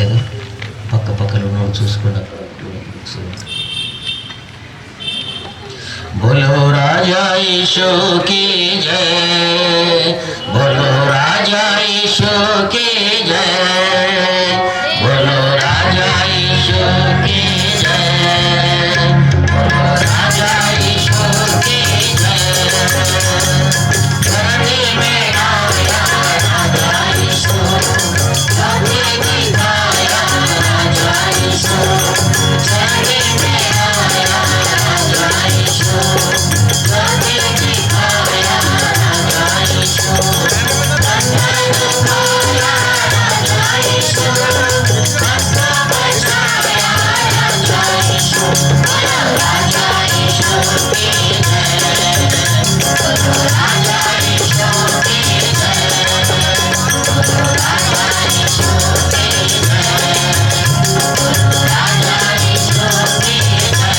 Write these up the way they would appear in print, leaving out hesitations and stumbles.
లేదా? పక్క పక్కన ఉన్నోడు చూసుకున్నా. बोलो राजा यीशु की जय, बोलो राजा यीशु की जय, बोलो राजा यीशु की जय, बोलो राजा यीशु की जय। धरती में आया राजा यीशु, धरती में आया राजा यीशु, धरती में आया राजा यीशु, धरती में आया राजा यीशु, राजा यीशु, सबका बचाया राजा यीशु, राजा यीशु की जय, राजा यीशु की जय, राजा यीशु की जय, राजा यीशु की जय।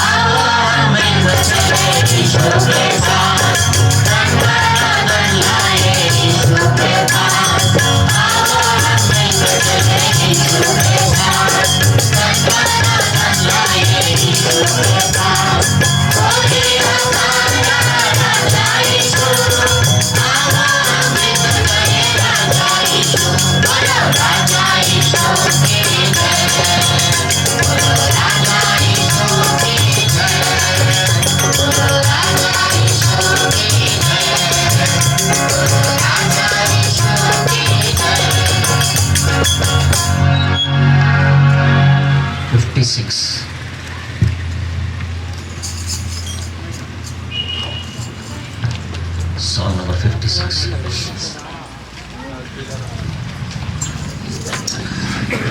आओ हम मिलकर चले यीशु के साथ, तन मन लाए यीशु के पास। आओ हम मिलकर चले यीशु के साथ, तन मन लाए यीशु के पास। कोई हमारा राजा यीशु, आओ हम मिलकर चले राजा यीशु, बोलो राजा यीशु की जय, बोलो राजा यीशु की जय, बोलो राजा यीशु की जय, बोलो राजा यीशु की जय। 56 Song number 56.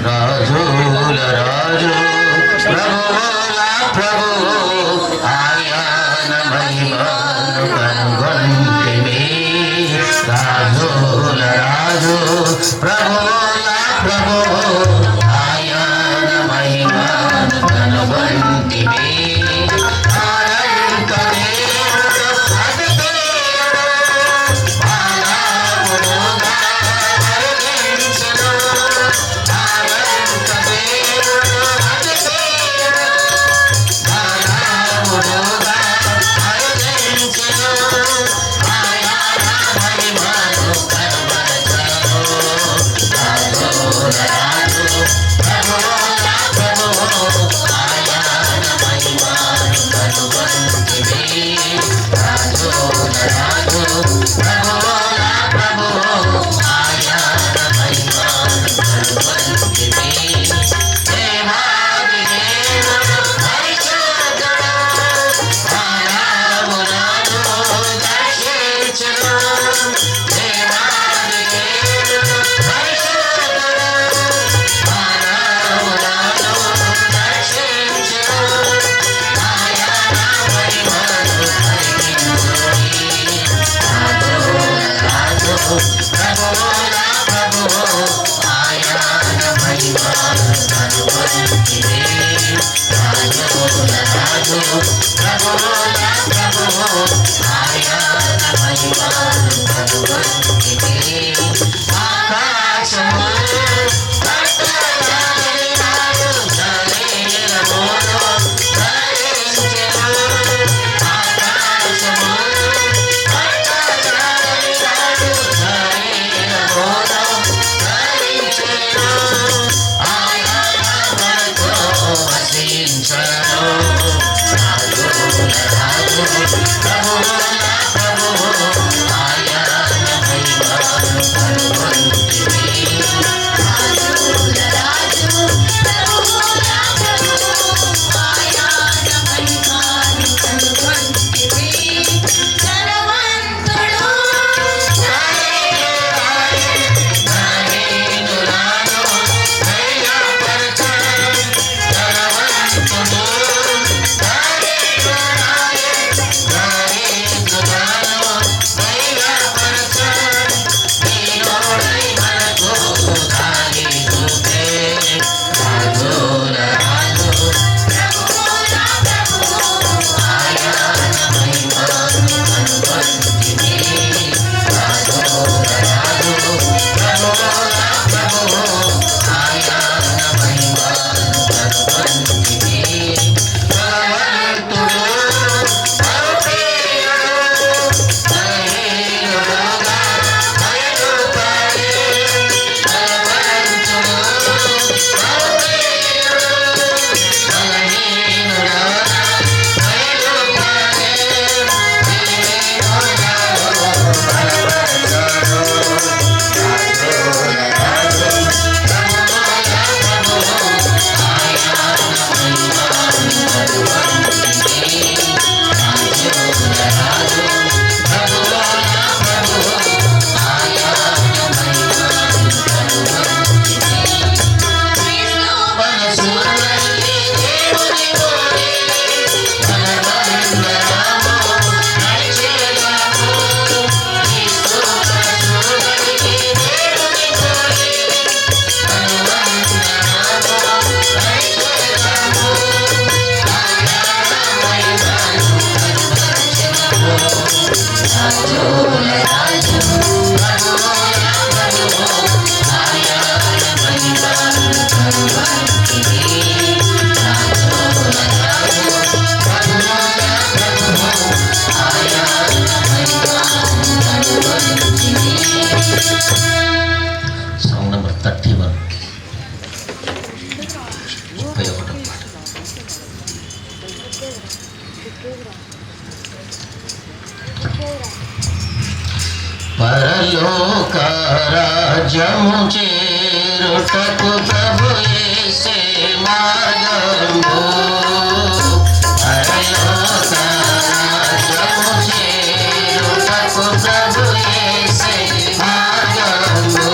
రాజుల రాజు ప్రభువుల ప్రభువు ఆయన మహిమను కనుగొంటిమి. రాజుల రాజు ప్రభువుల ప్రభువు ఆయన మహిమను కనుగొంటిమి. అనంత దేవుడు అతిథేయుడు, మానవుడుగా అవతరించెను. అనంత దేవుడు అతిథేయుడు, మానవుడుగా అవతరించెను. ఆయన మహిమను కనబరచెను. రాజుల రాజు ప్రభువుల ప్రభువు ఆయన మహిమను కనుగొంటిమి. రాజుల రాజు ప్రభువుల ప్రభువు ఆయన మహిమను కనుగొంటిమి. దేవాది దేవుడు పరిశుద్ధుడు, మానవులను దర్శించును. దేవాది దేవుడు పరిశుద్ధుడు, మానవులను దర్శించును. ఆయన మహిమను కలిగించుని. రాజుల రాజు ప్రభువుల ప్రభువు ఆయన మహిమను కనుగొంటిమి. రాజుల రాజు ప్రభువుల ప్రభువు ఆయన మహిమను కనుగొంటిమి. ఆకాశము కర్తయైనాడు, శరీరమును ధరించెను. ఆకాశము కర్తయైనాడు, శరీరమును ధరించెను. ఆయన మనతో వసించెను. రాజుల రాజు ప్రభువుల ప్రభువు ఆయన మహిమను కనుగొంటిమి. రాజుల రాజు ప్రభువుల ప్రభువు ఆయన మహిమను కనుగొంటిమి. ధనవంతుడు ధనహీనులను ధైర్యపరచెను. ధనవంతుడు ధనహీనులను సాంగ్ నెంబర్ 31 31 పరలోక రాజ్యము చేరుటకు ప్రభు యేసే మార్గము పరలోక రాజ్యము చేరుటకు ప్రభు యేసే మార్గము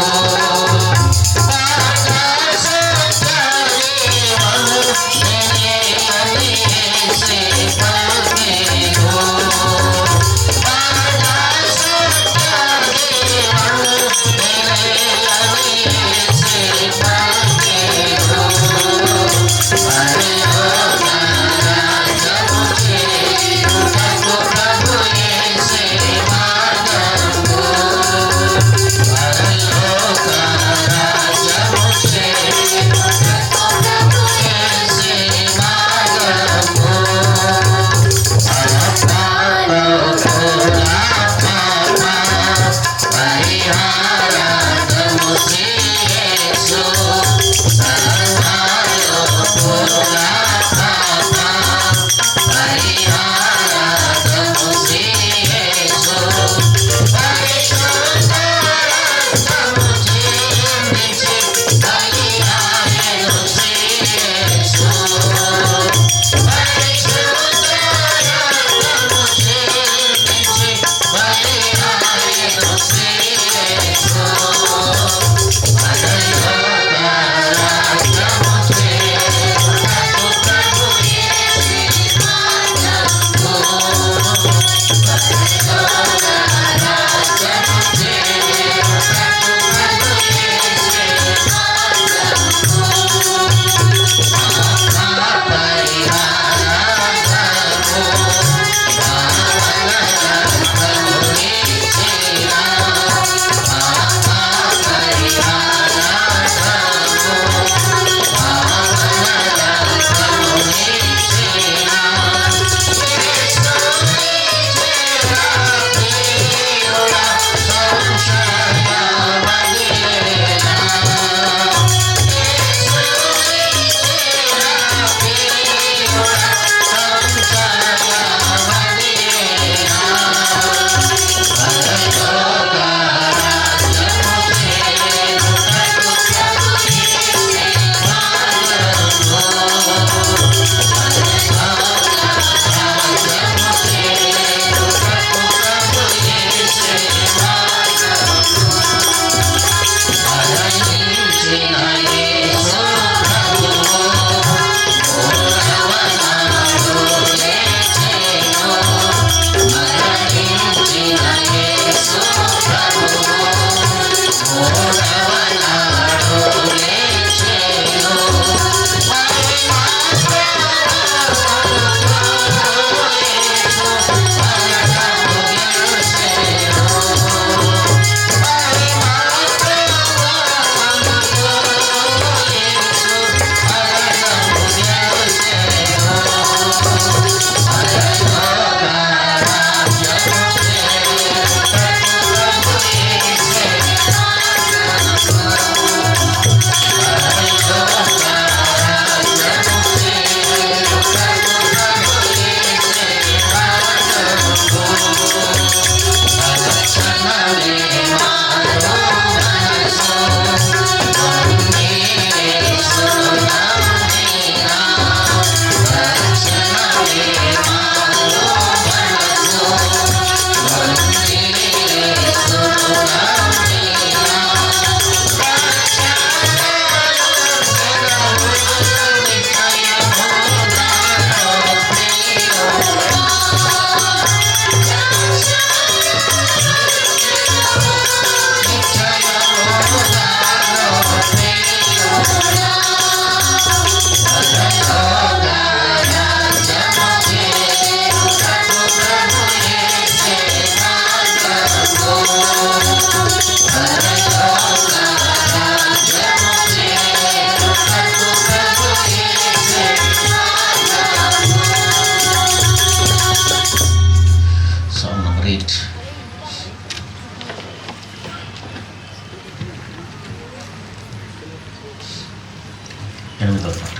8వ పాట.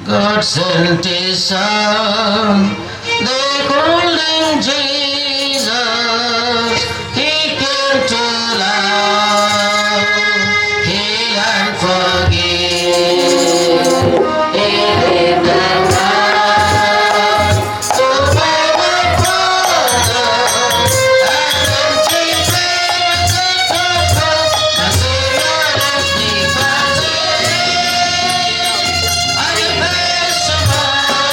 God sent his son, they called him Jesus. He came to love, heal and forgive. He lived and died to pay the Father, and empty grave set to come. The Savior is departed, and he pays tomorrow,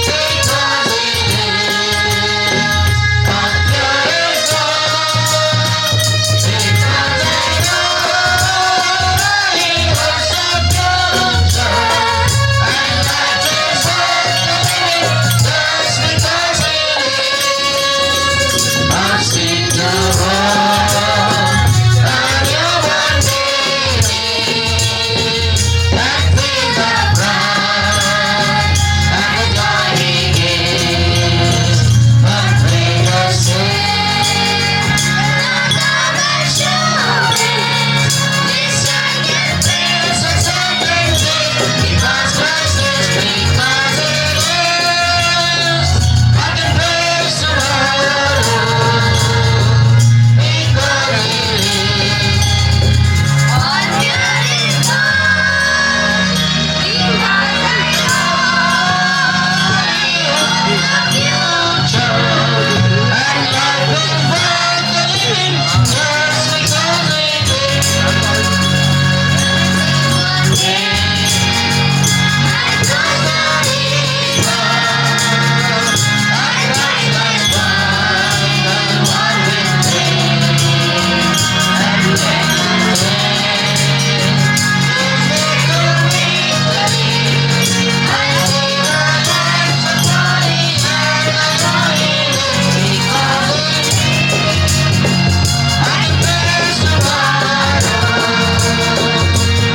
because he lives. And pure is God, because I know he was a pure church, and life is worth the living just because he lives. I'll speak the word, and you won't need that thing that bright, and the joy he gives, but bring us in. Another assurance, this I can face a certain thing, because Christ is, because he lives. I can face tomorrow, because he lives. All good is gone, because I know he holds the future, and life is worth the living just because he lives. One day, I trust that he comes, I trust that one and one with me, and when the day is victory, I see the lights of glory, and I know he lives because he lives. I can face tomorrow,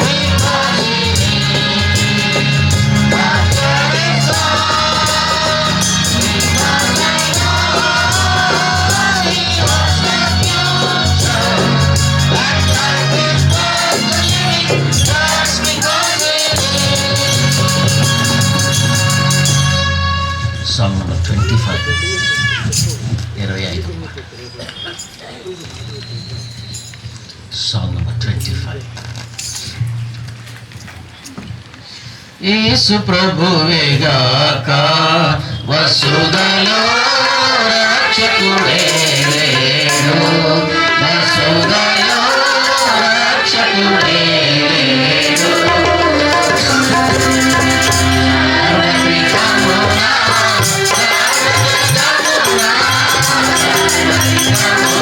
because he lives. But there is hope, because I know he holds the future, and life is worth the living just because he lives. Song number 25. 25. Song number 25. యేసు ప్రభువేగాక వసుదలో రక్షకుడే లేడు, వసుదలో రక్షకుడే లేడు. రక్షితమునా, రక్షితమునా, రక్షితమునా,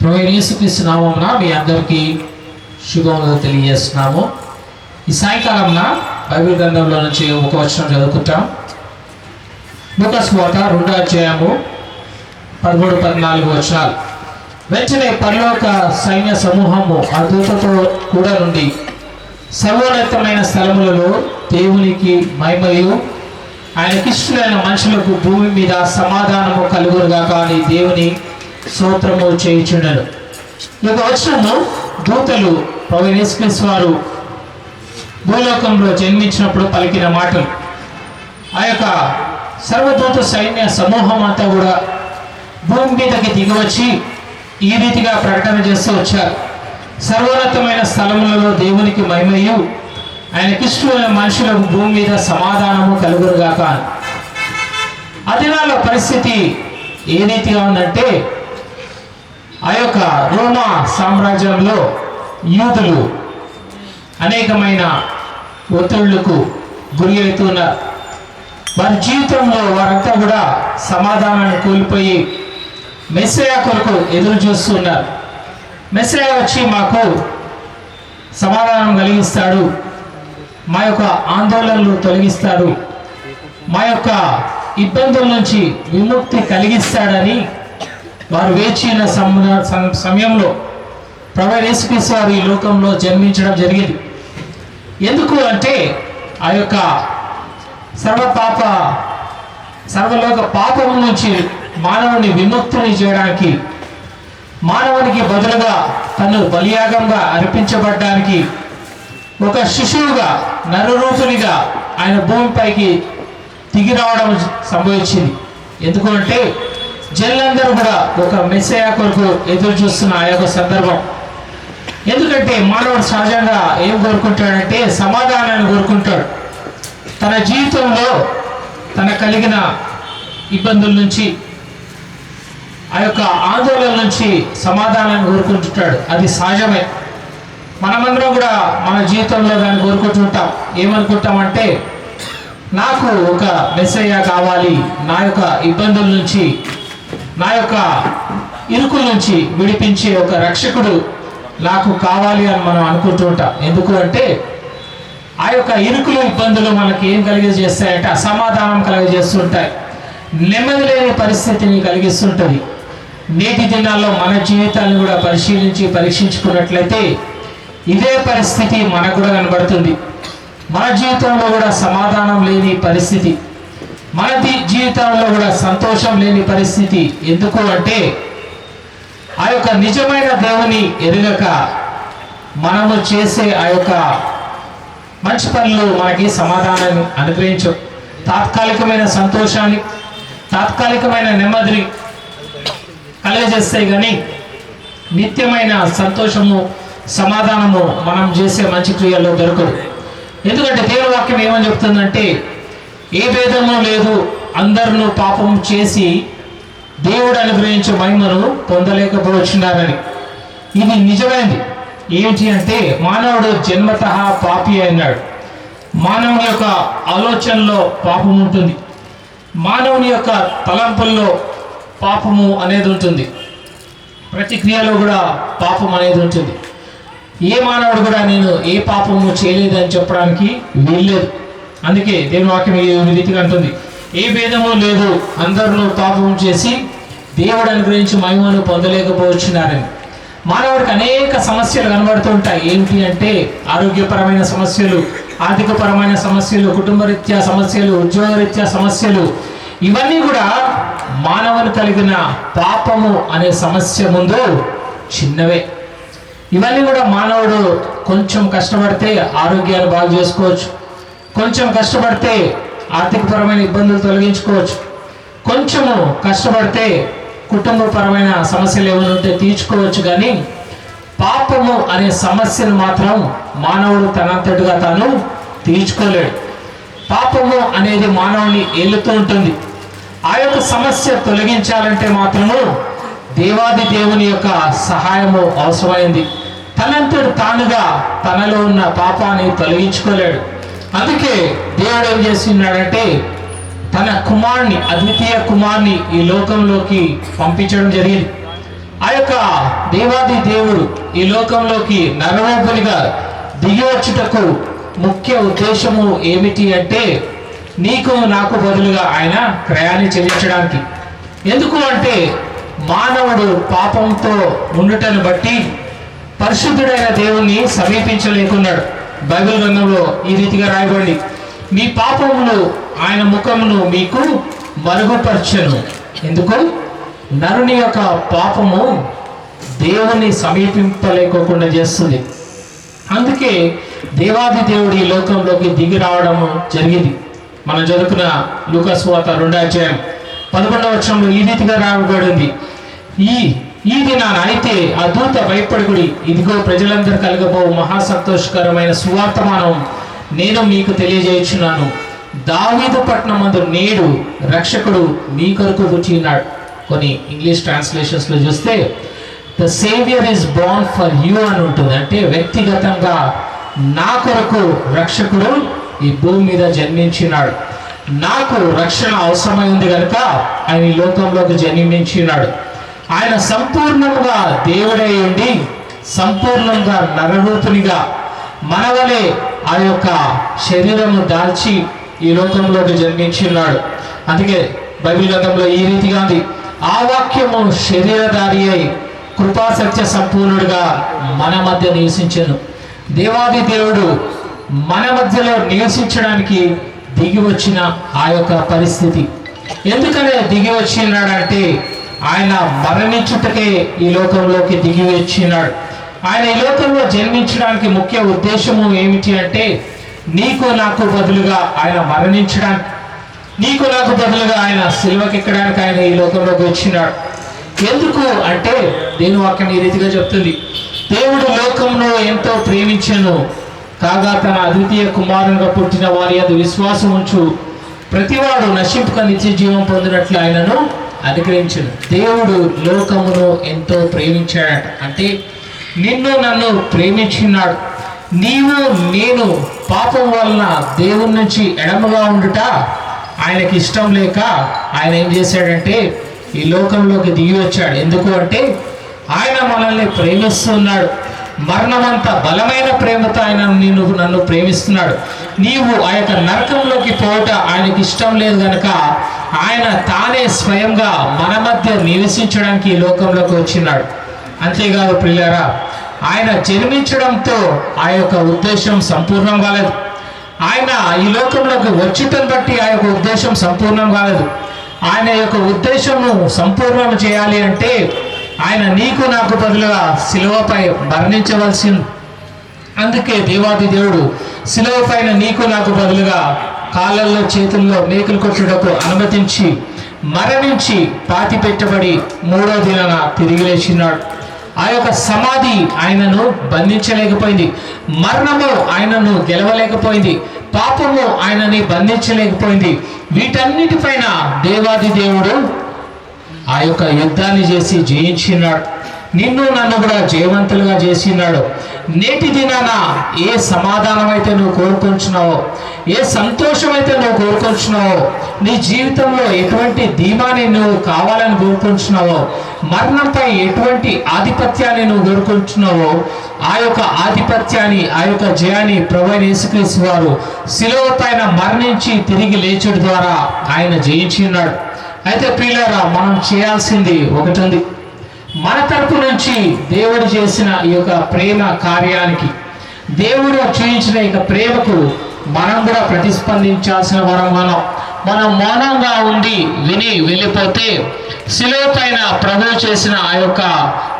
ప్రభువైన యేసుక్రీస్తు నామమున మీ అందరికీ శుభములు తెలియజేస్తున్నాము. ఈ సాయంకాలంన Bible గ్రంథంలో నుంచి ఒక వచనం చదువుకుంటాం. లూకా సువార్త 2వ అధ్యాయము 13-14 వచనాలు. వెంటనే పరలోక సైన్య సమూహము ఆ దూతతో కూడా నుండి సర్వోన్నతమైన స్థలములలో దేవునికి మహిమయు ఆయనకిష్టులైన మనుషులకు భూమి మీద సమాధానము కలుగురుగా కానీ దేవుని స్తోత్రము చేయుచుండెను. ఈ యొక్క వచనము దూతలు ప్రభువైన యేసుక్రీస్తు వారు భూలోకంలో జన్మించినప్పుడు పలికిన మాటలు. ఆ యొక్క సర్వదూత సైన్య సమూహం అంతా కూడా భూమి మీదకి దిగివచ్చి ఈ రీతిగా ప్రకటన చేస్తూ వచ్చారు. సర్వోన్నతమైన స్థలములలో దేవునికి మహిమయు ఆయనకిష్టులైన మనుషులకు భూమి మీద సమాధానము కలుగురుగాక. ఆ దినాల్లో పరిస్థితి ఏ రీతిగా ఉందంటే, ఆ యొక్క రోమా సామ్రాజ్యంలో యూదులు అనేకమైన ఒత్తిళ్లకు గురి అవుతున్నారు. వారి జీవితంలో వారంతా కూడా సమాధానాన్ని కోల్పోయి మెస్సయా కొరకు ఎదురు చూస్తున్నారు. మెస్సయా వచ్చి మాకు సమాధానం కలిగిస్తాడు, మా యొక్క ఆందోళనలు తొలగిస్తాడు, మా యొక్క ఇబ్బందుల నుంచి విముక్తి కలిగిస్తాడని వారు వేచిన సమయంలో ప్రభువైన యేసుక్రీస్తు వారు ఈ లోకంలో జన్మించడం జరిగింది. ఎందుకు అంటే ఆ యొక్క సర్వలోక పాపము నుంచి మానవుని విముక్తిని చేయడానికి, మానవునికి బదులుగా తను బలియాగంగా అర్పించబడ్డానికి ఒక శిశువుగా నరరూపునిగా ఆయన భూమిపైకి దిగి రావడం సంభవించింది. ఎందుకు అంటే జనులందరూ కూడా ఒక మెస్సయా కొరకు ఎదురు చూస్తున్న ఆ యొక్క సందర్భం. ఎందుకంటే మానవుడు సహజంగా ఏం కోరుకుంటాడంటే సమాధానాన్ని కోరుకుంటాడు. తన జీవితంలో తన కలిగిన ఇబ్బందుల నుంచి, ఆ యొక్క ఆందోళన నుంచి సమాధానాన్ని కోరుకుంటుంటాడు. అది సహజమే. మనమందరం కూడా మన జీవితంలో దాన్ని కోరుకుంటుంటాం. ఏమనుకుంటామంటే, నాకు ఒక మెస్సయ్య కావాలి, నా యొక్క ఇబ్బందుల నుంచి, నా యొక్క ఇరుకుల నుంచి విడిపించే ఒక రక్షకుడు నాకు కావాలి అని మనం అనుకుంటూ ఉంటాం. ఎందుకు అంటే ఆ యొక్క ఇరుకులు ఇబ్బందులు మనకి ఏం కలిగజేస్తాయంటే అసమాధానం కలిగజేస్తుంటాయి, నెమ్మది లేని పరిస్థితిని కలిగిస్తుంటుంది. నేటి దినాల్లో మన జీవితాన్ని కూడా పరీక్షించుకున్నట్లయితే ఇదే పరిస్థితి మనకు కూడా కనబడుతుంది. మన జీవితంలో కూడా సమాధానం లేని పరిస్థితి, మన జీవితంలో కూడా సంతోషం లేని పరిస్థితి. ఎందుకు అంటే ఆ యొక్క నిజమైన దేవుని ఎరుగక మనము చేసే ఆ యొక్క మంచి పనులు మనకి సమాధానాన్ని అనుగ్రహించవు. తాత్కాలికమైన సంతోషాన్ని, తాత్కాలికమైన నెమ్మదిని కలుగజేస్తాయి, కానీ నిత్యమైన సంతోషము, సమాధానము మనం చేసే మంచి క్రియల్లో దొరకదు. ఎందుకంటే దేవుని వాక్యం ఏమని చెప్తుందంటే, ఏ భేదము లేదు, అందరూ పాపం చేసి దేవుడు అనుగ్రహించే మహిమను పొందలేకపోతున్నారని. ఇది నిజమైనది. ఏంటి అంటే మానవుడు జన్మతః పాపి అన్నాడు. మానవుని యొక్క ఆలోచనలో పాపం ఉంటుంది, మానవుని యొక్క తలంపుల్లో పాపము అనేది ఉంటుంది, ప్రతి క్రియలో కూడా పాపం అనేది ఉంటుంది. ఏ మానవుడు కూడా నేను ఏ పాపము చేయలేదని చెప్పడానికి వీల్లేదు. అందుకే దేవుని వాక్యం ఈ రీతిగా అంటుంది, ఏ భేదము లేదు, అందరూ పాపం చేసి దేవుడు అనుగ్రహించి మహిమను పొందలేకపోవచ్చున్నారని. మానవుడికి అనేక సమస్యలు కనబడుతూ ఉంటాయి. ఏంటి అంటే ఆరోగ్యపరమైన సమస్యలు, ఆర్థికపరమైన సమస్యలు, కుటుంబరీత్యా సమస్యలు, ఉద్యోగరీత్యా సమస్యలు, ఇవన్నీ కూడా మానవుని కలిగిన పాపము అనే సమస్య ముందు చిన్నవే. ఇవన్నీ కూడా మానవుడు కొంచెం కష్టపడితే ఆరోగ్యాన్ని బాగు చేసుకోవచ్చు, కొంచెం కష్టపడితే ఆర్థికపరమైన ఇబ్బందులు తొలగించుకోవచ్చు, కొంచెము కష్టపడితే కుటుంబపరమైన సమస్యలు ఏమైనా ఉంటే తీర్చుకోవచ్చు. కానీ పాపము అనే సమస్యను మాత్రం మానవుడు తనంతటిగా తాను తీర్చుకోలేడు. పాపము అనేది మానవుని ఏలుతూ ఉంటుంది. ఆ యొక్క సమస్య తొలగించాలంటే మాత్రము దేవాది దేవుని యొక్క సహాయము అవసరమైంది. తనంతటి తానుగా తనలో ఉన్న పాపాన్ని తొలగించుకోలేడు. అందుకే దేవుడు ఏం చేస్తున్నాడంటే తన కుమారుని, అద్వితీయ కుమారుని ఈ లోకంలోకి పంపించడం జరిగింది. ఆ యొక్క దేవాది దేవుడు ఈ లోకంలోకి నరరూపునిగా దిగి వచ్చుటకు ముఖ్య ఉద్దేశము ఏమిటి అంటే నీకు నాకు బదులుగా ఆయన క్రయాన్ని చెల్లించడానికి. ఎందుకు అంటే మానవుడు పాపంతో ఉండుటను బట్టి పరిశుద్ధుడైన దేవుణ్ణి సమీపించలేకున్నాడు. బైబిల్ గ్రంథంలో ఈ రీతిగా రాయబడి, మీ పాపములు ఆయన ముఖమును మీకు మరుగుపరచను. ఎందుకు? నరుని యొక్క పాపము దేవుని సమీపింపలేకోకుండా చేస్తుంది. అందుకే దేవాది దేవుడు ఈ లోకంలోకి దిగి రావడము జరిగింది. మనం చదువుకున్న లూకాసు వార్త 2:11 ఈ రీతిగా రాయబడింది, ఈ దినాన అయితే ఆ దూత భయపడుకుడి, ఇదిగో ప్రజలందరూ కలగబో మహా సంతోషకరమైన సువార్తమానం నేను మీకు తెలియజేయుచున్నాను. దావీదు పట్టణమందు నేడు రక్షకుడు మీ కొరకు పుట్టినాడు. కొన్ని ఇంగ్లీష్ ట్రాన్స్లేషన్స్లో చూస్తే the saviour is Born for you అని ఉంటుంది. అంటే వ్యక్తిగతంగా నా కొరకు రక్షకుడు ఈ భూమి మీద జన్మించినాడు. నాకు రక్షణ అవసరమై ఉంది కనుక ఆయన ఈ లోకంలోకి జన్మించినాడు. ఆయన సంపూర్ణంగా దేవుడై ఉండి సంపూర్ణంగా నరరూపునిగా మనవలే ఆ యొక్క శరీరము దాల్చి ఈ లోకంలోకి జన్మించున్నాడు. అందుకే బైబిల్ గ్రంథంలో ఈ రీతిగా ఉంది, ఆ వాక్యము శరీరధారి అయి కృపాసత్య సంపూర్ణుడిగా మన మధ్య నివసించెను. దేవాది దేవుడు మన మధ్యలో నివసించడానికి దిగి వచ్చిన ఆ యొక్క పరిస్థితి. ఎందుకనే దిగి వచ్చినాడంటే ఆయన మరణించుటకే ఈ లోకంలోకి దిగి వచ్చినాడు. ఆయన ఈ లోకంలో జన్మించడానికి ముఖ్య ఉద్దేశము ఏమిటి అంటే నీకు నాకు బదులుగా ఆయన మరణించడానికి, నీకు నాకు బదులుగా ఆయన సిలువకెక్కడానికి ఆయన ఈ లోకంలోకి వచ్చినాడు. ఎందుకు అంటే దేవుని వాక్యం ఈ రీతిగా చెప్తుంది, దేవుడు లోకంలో ఎంతో ప్రేమించెను కాగా తన అద్వితీయ కుమారునిగా పుట్టిన వారి యందు విశ్వాసం ఉంచు ప్రతివాడు నశింపక నిత్య జీవం పొందినట్లు ఆయనను అనుగ్రహించను. దేవుడు లోకమును ఎంతో ప్రేమించాడట. అంటే నిన్ను నన్ను ప్రేమించినాడు. నీవు నేను పాపం వలన దేవుని నుంచి ఎడమగా ఉండుట ఆయనకి ఇష్టం లేక ఆయన ఏం చేశాడంటే ఈ లోకంలోకి దిగి వచ్చాడు. ఎందుకు అంటే ఆయన మనల్ని ప్రేమిస్తున్నాడు. మరణమంత బలమైన ప్రేమతో ఆయన నన్ను ప్రేమిస్తున్నాడు. నీవు ఆ యొక్క నరకంలోకి పోవట ఆయనకి ఇష్టం లేదు కనుక ఆయన తానే స్వయంగా మన మధ్య నివసించడానికి ఈ లోకంలోకి వచ్చినాడు. అంతేకాదు ప్రియులారా, ఆయన జన్మించడంతో ఆ యొక్క ఉద్దేశం సంపూర్ణం కాలేదు. ఆయన ఈ లోకంలోకి వచ్చుటను బట్టి ఆ యొక్క ఉద్దేశం సంపూర్ణం కాలేదు. ఆయన యొక్క ఉద్దేశము సంపూర్ణం చేయాలి అంటే ఆయన నీకు నాకు బదులుగా శిలువపై మరణించవలసింది. అందుకే దేవాది దేవుడు శిలువ పైన నీకు నాకు బదులుగా కాళ్ళల్లో చేతుల్లో మేకులు కొట్టుటకు అనుమతించి మరణించి పాతి పెట్టబడి 3వ దినాన తిరిగి లేచినాడు. ఆ యొక్క సమాధి ఆయనను బంధించలేకపోయింది, మరణము ఆయనను గెలవలేకపోయింది, పాపము ఆయనని బంధించలేకపోయింది. వీటన్నిటిపైన దేవాది దేవుడు ఆ యొక్క యుద్ధాన్ని చేసి జయించినాడు. నిన్ను నన్ను కూడా జయవంతులుగా చేసినాడు. నేటి దినాన ఏ సమాధానం అయితే నువ్వు కోరుకుంటున్నావో, ఏ సంతోషం అయితే నువ్వు కోరుకుంటున్నావో, నీ జీవితంలో ఎటువంటి ధీమాని నువ్వు కావాలని కోరుకుంటున్నావో, మరణంపై ఎటువంటి ఆధిపత్యాన్ని నువ్వు కోరుకుంటున్నావో, ఆ యొక్క ఆధిపత్యాన్ని, ఆ యొక్క జయాన్ని ప్రభువైన యేసుక్రీస్తు వారు శిలువ పైన మరణించి తిరిగి లేచుడు ద్వారా ఆయన జయించి ఉన్నాడు. అయితే ప్రియులారా, మనం చేయాల్సింది ఒకటి ఉంది. మన తరపు నుంచి దేవుడు చేసిన ఈ యొక్క ప్రేమ కార్యానికి, దేవుడు చూపించిన ఈ యొక్క ప్రేమకు మనం కూడా ప్రతిస్పందించాల్సిన వారం. మనం మౌనంగా ఉండి విని వెళ్ళిపోతే శిలువ పైన ప్రభువు చేసిన ఆ యొక్క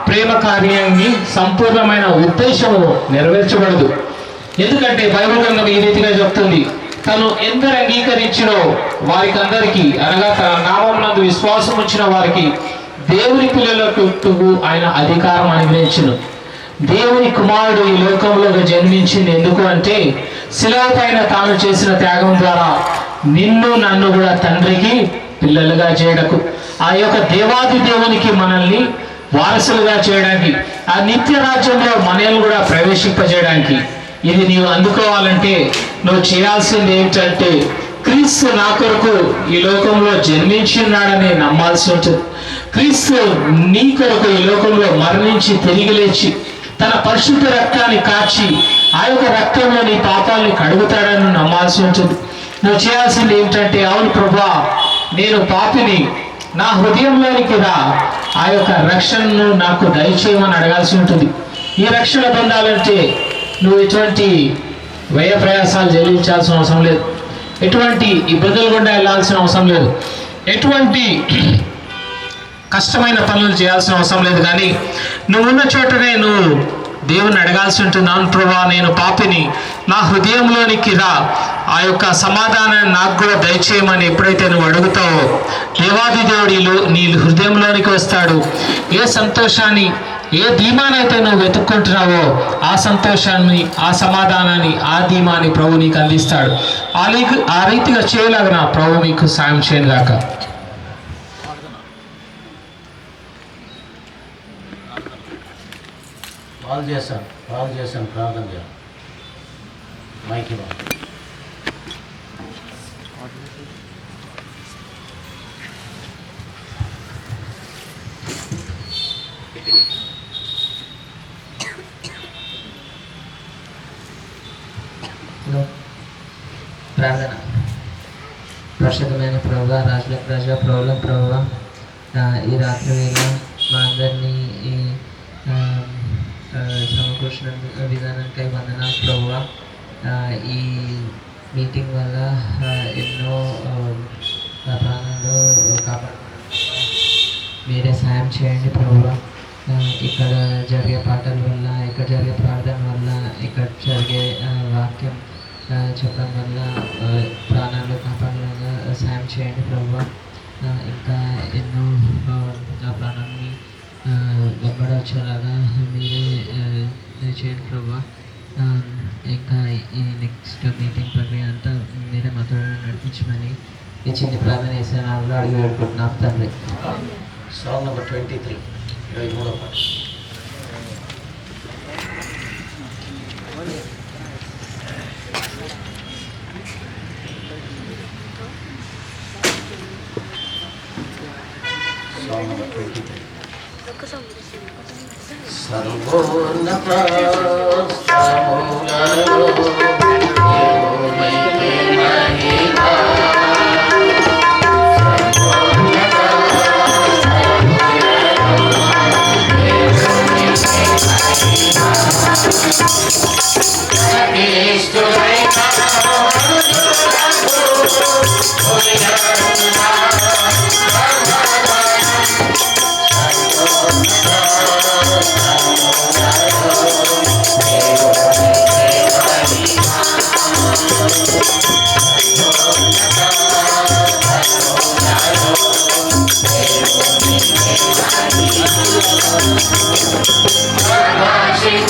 ప్రేమ కార్యాన్ని సంపూర్ణమైన ఉద్దేశము నెరవేర్చబడదు. ఎందుకంటే బైబిల్ గ్రంథం ఈ రీతిగా చెప్తుంది, తను ఎందరు అంగీకరించినో వారికి అందరికీ, అనగా తన నామమునందు విశ్వాసం ఉంచిన వారికి దేవుని పిల్లలకు ఆయన అధికారం అనుగ్రహించును. దేవుని కుమారుడు ఈ లోకంలో జన్మించింది ఎందుకు అంటే, శిలువ పైన తాను చేసిన త్యాగం ద్వారా నిన్ను నన్ను కూడా తండ్రికి పిల్లలుగా చేయడకు, ఆ యొక్క దేవాది దేవునికి మనల్ని వారసులుగా చేయడానికి, ఆ నిత్య రాజ్యంలో మనల్ని కూడా ప్రవేశింపజేయడానికి. ఇది నీవు అందుకోవాలంటే నువ్వు చేయాల్సింది ఏంటంటే, క్రీస్తు నా కొరకు ఈ లోకంలో జన్మించున్నాడని నమ్మాల్సి ఉంటుంది. క్రీస్తు నీ కొరకు ఈ లోకంలో మరణించి తిరిగి లేచి తన పరిశుద్ధ రక్తాన్ని కాచి ఆ యొక్క రక్తంలో నీ పాపాలని కడుగుతాడని నమ్మాల్సి ఉంటుంది. నువ్వు చేయాల్సింది ఏంటంటే, అవును ప్రభువా, నేను పాపిని, నా హృదయంలోనికి రా, ఆ యొక్క రక్షణను నాకు దయచేయమని అడగాల్సి ఉంటుంది. ఈ రక్షణ పొందాలంటే నువ్వు ఎటువంటి వ్యయ ప్రయాసాలు చెల్లించాల్సిన అవసరం లేదు, ఎటువంటి ఇబ్బందులు గుండా వెళ్ళాల్సిన అవసరం లేదు, ఎటువంటి కష్టమైన పనులు చేయాల్సిన అవసరం లేదు. కానీ నువ్వున్న చోటనే నువ్వు దేవుని అడగాల్సి ఉంటుంది. అవును ప్రభువా, నేను పాపిని, నా హృదయంలోనికి రా, ఆ యొక్క సమాధానాన్ని నాకు కూడా దయచేయమని ఎప్పుడైతే నువ్వు అడుగుతావో, దేవాది దేవుడిలో నీ హృదయంలోనికి వస్తాడు. ఏ సంతోషాన్ని, ఏ ధీమానైతే నువ్వు వెతుక్కుంటున్నావో ఆ సంతోషాన్ని, ఆ సమాధానాన్ని, ఆ ధీమాన్ని ప్రభు నీకు అందిస్తాడు. ఆ రీతిగా చేయలాగిన ప్రభు మీకు సాయం చేయను గాక. కాల్ చేశాను ప్రార్థన చేయాలి. మైకి ప్రార్థన. పరిశుద్ధమైన ప్రభువా, రాజులకు రాజుగా, ప్రభువులకు ప్రభువా, ఈ రాత్రి వేళ మా అందరినీ ఈ సమకూర్చిన విధానానికై వందనాలు ప్రభువా. ఈ మీటింగ్ వల్ల ఎన్నో ప్రాణాలు మీరే సాయం చేయండి ప్రభువా. ఇక్కడ జరిగే పాటల వల్ల, ఇక్కడ జరిగే ప్రార్థన వల్ల, ఇక్కడ జరిగే వాక్యం చెప్పడం వల్ల ప్రాణాలు కాపాడేలాగా సాయం చేయండి ప్రభువా. ఇంకా ఎన్నో ఆ ప్రాణాన్ని వెంబడొచ్చేలాగా మీరే చేయండి ప్రభువా. ఇంకా ఈ నెక్స్ట్ మీటింగ్ ప్రక్రియ అంతా మీరే మాతో నడిపించమని ఈ చిన్న ప్రార్థన చేసే నాలో అడిగి వేడుకుంటున్నాం తండ్రి. సాంగ్ నెంబర్ 23, 23వ పాట. Song number 23. సర్వోన్నత స్థలములలో దేవునికి మహిమ. Watching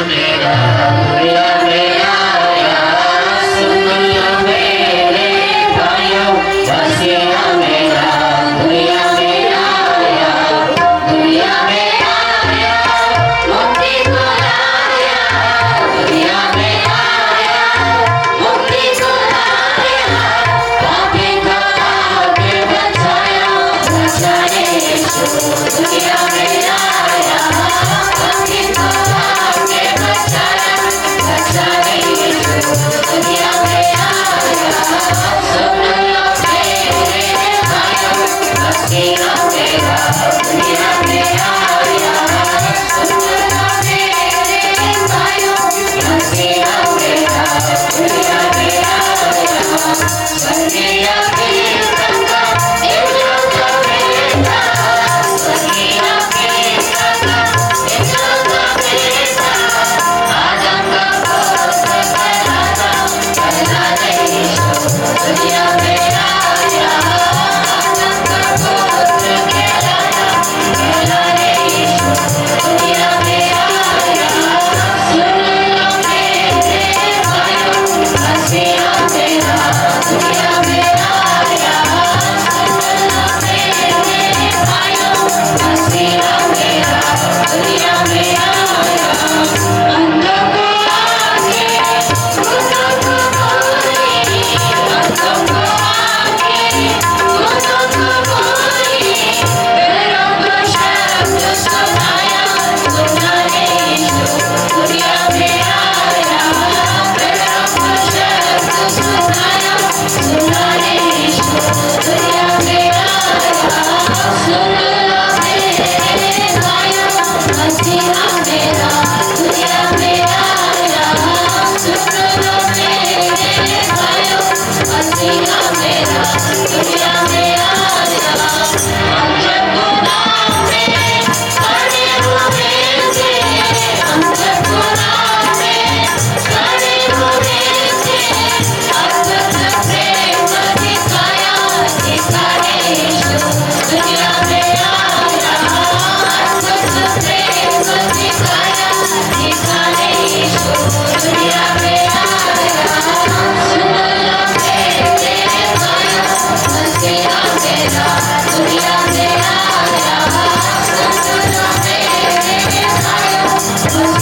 मेरा दुनिया में आया कभी तो आके बचाया बचाने यीशु दुनिया में आया सुन लो मेरे भाइयों मसीहा मेरा दुनिया में आया सुन लो मेरे भाइयों मसीहा मेरा दुनिया में आया स्वर्गीय कीर्तन का एक लोक बेटा स्वर्गीय कीर्तन का एक लोक बेटा आदम का पुत्र कहलाता कहलाने यीशु दुनिया में आया आदम का पुत्र कहलाता कहलाने यीशु दुनिया में आया सुन लो मेरे भाइयों मसीहा मेरा दुनिया में आया सुन लो मेरे भाइयों मसीहा मेरा दुनिया में आया अंधों को आके भूतों को बोली अंधों को आके भूतों को बोली पैरों को शब्द सुनाया सुनाने यीशु दुनिया में आया पैरों को शब्द सुनाया सुनाने यीशु दुनिया में आया सुन लो मेरे भाइयों मसीहा मेरा दुनिया में आया सुन लो मेरे भाइयों मसीहा मेरा दुनिया में आया हम जब गुनाह में पड़े हुए थे हम जब गुनाह में पड़े हुए थे अद्भुत प्रेम दिखाया दिखाने यीशु दुनिया में आया अद्भुत प्रेम दिखाया दिखाने यीशु दुनिया में आया सुन लो मेरे भाइयों मसीहा मेरा दुनिया में आया सुन लो मेरे भाइयों मसीहा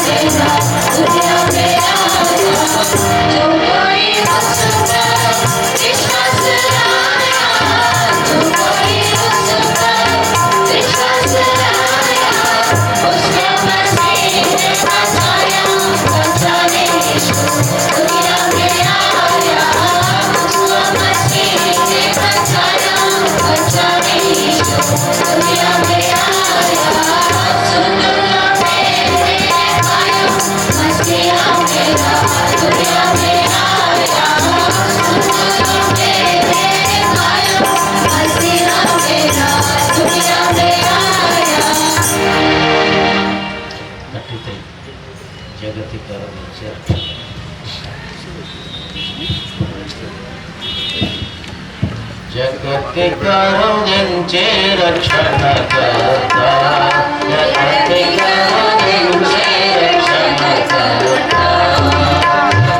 मेरा दुनिया में आया जो कोई उस पर विश्वास लाया जो कोई उस पर विश्वास लाया उसको मसीह ने बचाया बचाने यीशु दुनिया में आया उसको मसीह ने बचाया बचाने यीशु दुनिया में आया सुन लो मेरे भाइयों मसीहा मेरा दुनिया में आया सुन लो मेरे भाइयों मसीहा मेरा दुनिया में आया 33 जगति करुणिंचे रक्षण जगति करुणिंचे रक्षणकर्ता जगति करुणिंचे रक्षणकर्ता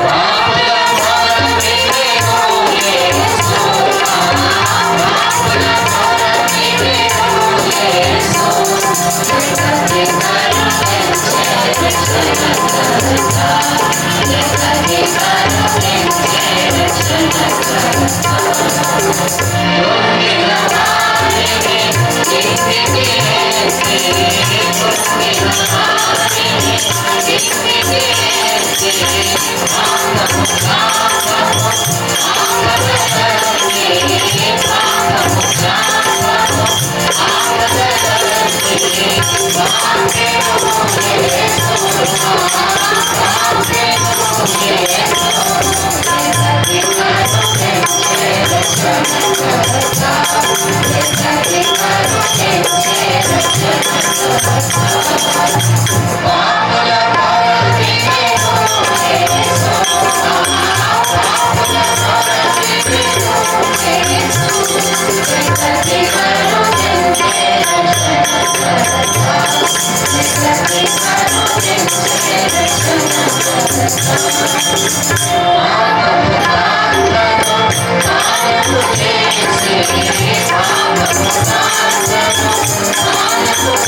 पापला भरमिले होले सोमा पापला भरमिले होले सोमा जगति करुणिंचे रक्षणकर्ता जगति करुणिंचे रक्षणकर्ता योगी लगाने में जिंदगी ऐसी योगी लगाने में जिंदगी ऐसी मांग मुझा